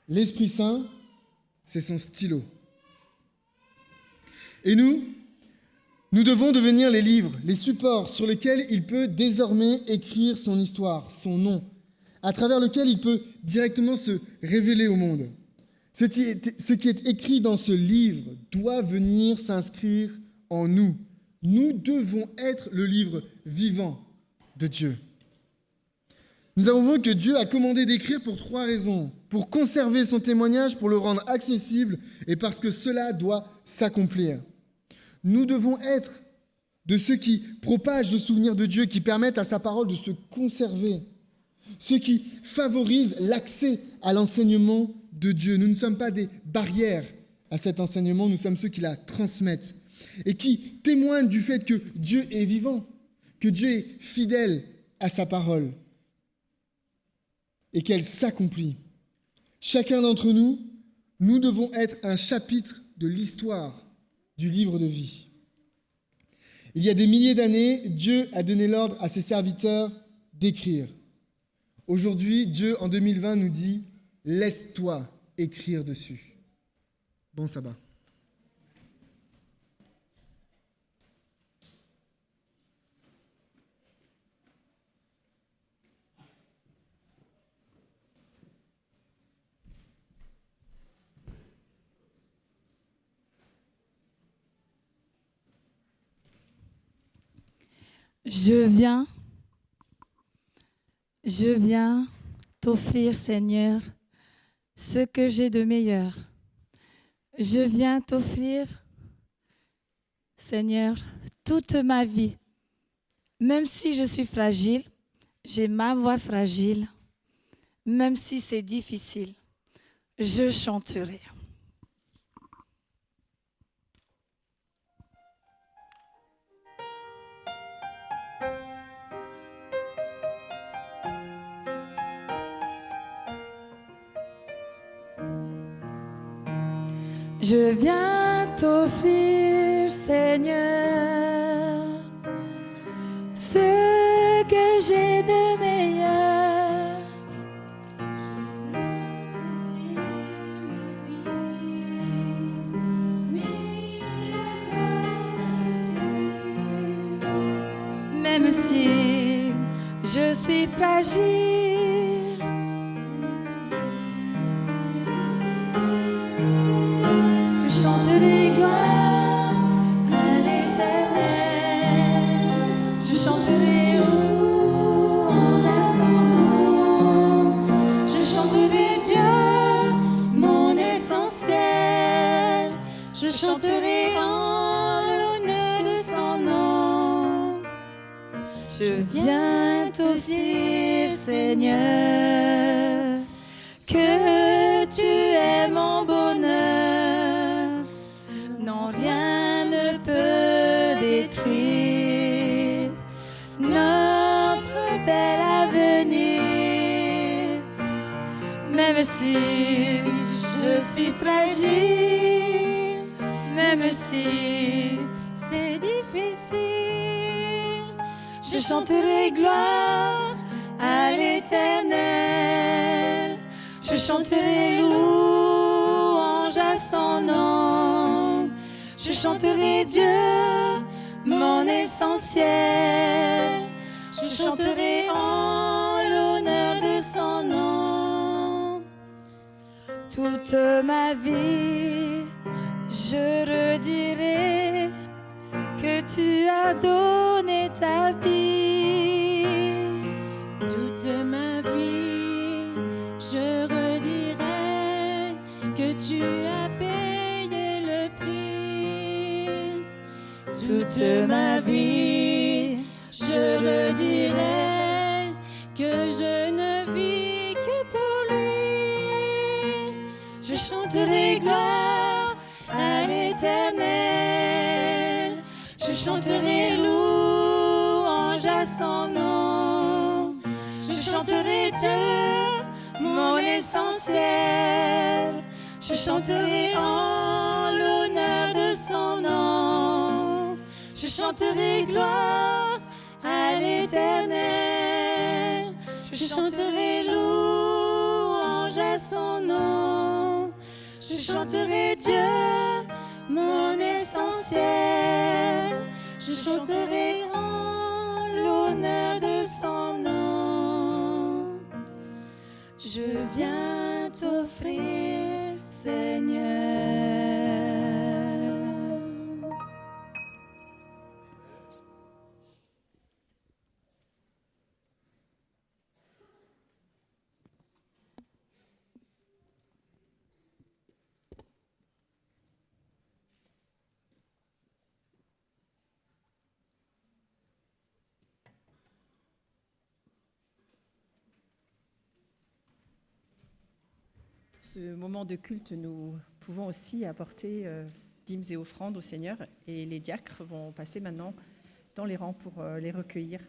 l'Esprit Saint, c'est son stylo. Et nous devons devenir les livres, les supports sur lesquels il peut désormais écrire son histoire, son nom, à travers lequel il peut directement se révéler au monde. Ce qui est écrit dans ce livre doit venir s'inscrire en nous. Nous devons être le livre vivant de Dieu. Nous avons vu que Dieu a commandé d'écrire pour 3 raisons. Pour conserver son témoignage, pour le rendre accessible et parce que cela doit s'accomplir. Nous devons être de ceux qui propagent le souvenir de Dieu, qui permettent à sa parole de se conserver, ceux qui favorisent l'accès à l'enseignement de Dieu. Nous ne sommes pas des barrières à cet enseignement, nous sommes ceux qui la transmettent et qui témoignent du fait que Dieu est vivant, que Dieu est fidèle à sa parole et qu'elle s'accomplit. Chacun d'entre nous, nous devons être un chapitre de l'histoire du livre de vie. Il y a des milliers d'années, Dieu a donné l'ordre à ses serviteurs d'écrire. Aujourd'hui, Dieu, en 2020, nous dit « Laisse-toi écrire dessus ». Bon sabbat. Je viens t'offrir, Seigneur, ce que j'ai de meilleur. Je viens t'offrir, Seigneur, toute ma vie. Même si je suis fragile, j'ai ma voix fragile, même si c'est difficile, je chanterai. Je viens t'offrir, Seigneur, ce que j'ai de meilleur. Même si je suis fragile, chanterai gloire. chanterai en l'honneur de son nom. Je viens t'offrir, Seigneur, que tu es mon bonheur. Non, rien ne peut détruire notre bel avenir. Même si je suis fragile, même si c'est difficile, je chanterai gloire à l'Éternel. Je chanterai louange à son nom. Je chanterai Dieu, mon essentiel. Je chanterai en l'honneur de son nom. Toute ma vie, je redirai que tu as donné ta vie. Toute ma vie, je redirai que tu as payé le prix. Toute ma vie, je redirai que je ne vis que pour lui. Je chanterai gloire à l'Éternel. Je chanterai louange à son nom. Je chanterai Dieu, mon essentiel. Je chanterai en l'honneur de son nom. Je chanterai gloire à l'Éternel. Je chanterai louange à son nom. Je chanterai Dieu, mon essentiel. Je chanterai en l'honneur de son nom. Je viens t'offrir, Seigneur. Ce moment de culte, nous pouvons aussi apporter dîmes et offrandes au Seigneur, et les diacres vont passer maintenant dans les rangs pour les recueillir.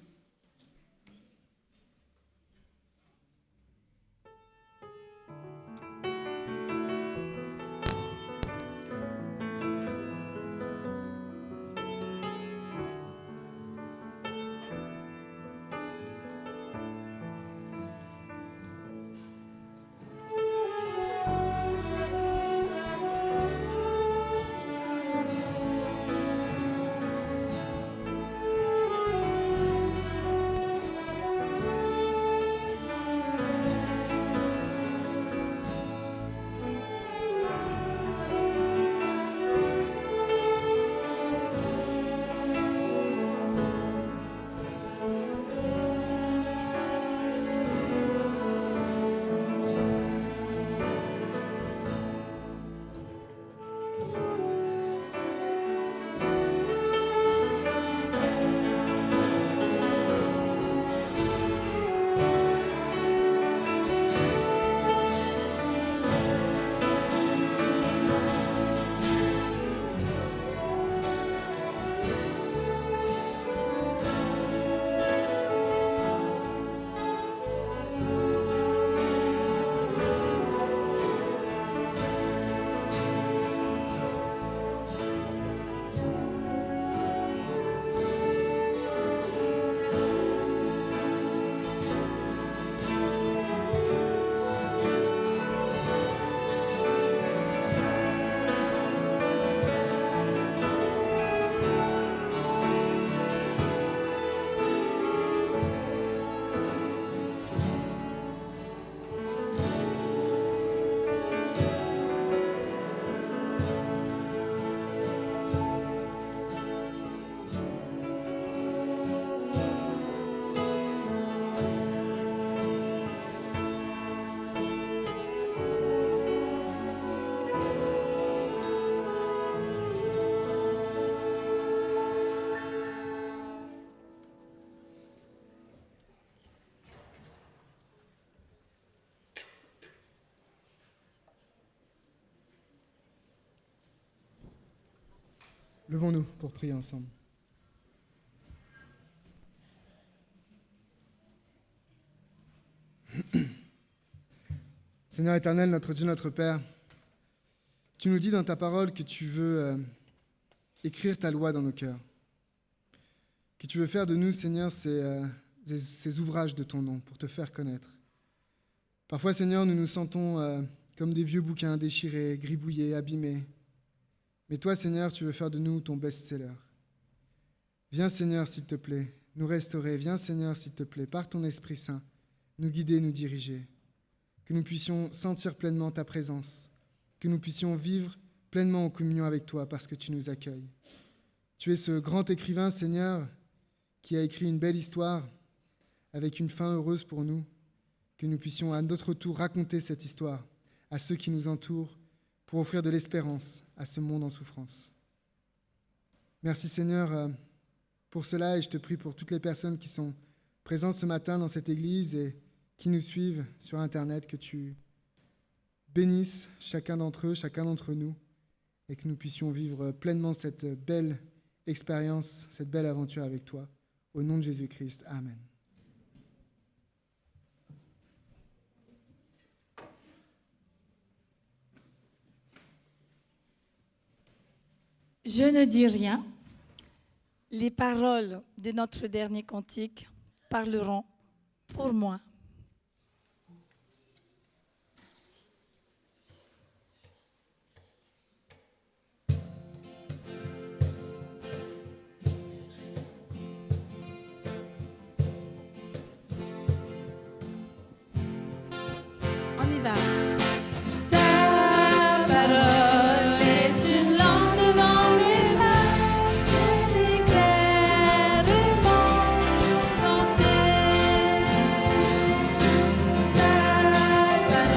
Levons-nous pour prier ensemble. Seigneur éternel, notre Dieu, notre Père, tu nous dis dans ta parole que tu veux écrire ta loi dans nos cœurs, que tu veux faire de nous, Seigneur, ces ouvrages de ton nom pour te faire connaître. Parfois, Seigneur, nous nous sentons comme des vieux bouquins déchirés, gribouillés, abîmés. Mais toi, Seigneur, tu veux faire de nous ton best-seller. Viens, Seigneur, s'il te plaît, nous restaurer. Viens, Seigneur, s'il te plaît, par ton Esprit Saint, nous guider, nous diriger. Que nous puissions sentir pleinement ta présence, que nous puissions vivre pleinement en communion avec toi parce que tu nous accueilles. Tu es ce grand écrivain, Seigneur, qui a écrit une belle histoire avec une fin heureuse pour nous, que nous puissions à notre tour raconter cette histoire à ceux qui nous entourent pour offrir de l'espérance à ce monde en souffrance. Merci Seigneur pour cela et je te prie pour toutes les personnes qui sont présentes ce matin dans cette église et qui nous suivent sur Internet, que tu bénisses chacun d'entre eux, chacun d'entre nous et que nous puissions vivre pleinement cette belle expérience, cette belle aventure avec toi. Au nom de Jésus-Christ, Amen. Je ne dis rien. Les paroles de notre dernier cantique parleront pour moi. On y va. Ta parole est une lampe devant mes pas, elle éclaire mon sentier. Ta parole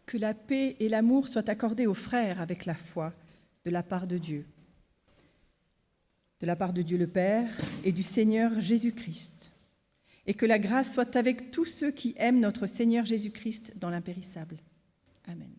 Que la paix et l'amour soient accordés aux frères avec la foi de la part de Dieu le Père et du Seigneur Jésus-Christ. Et que la grâce soit avec tous ceux qui aiment notre Seigneur Jésus-Christ dans l'impérissable. Amen.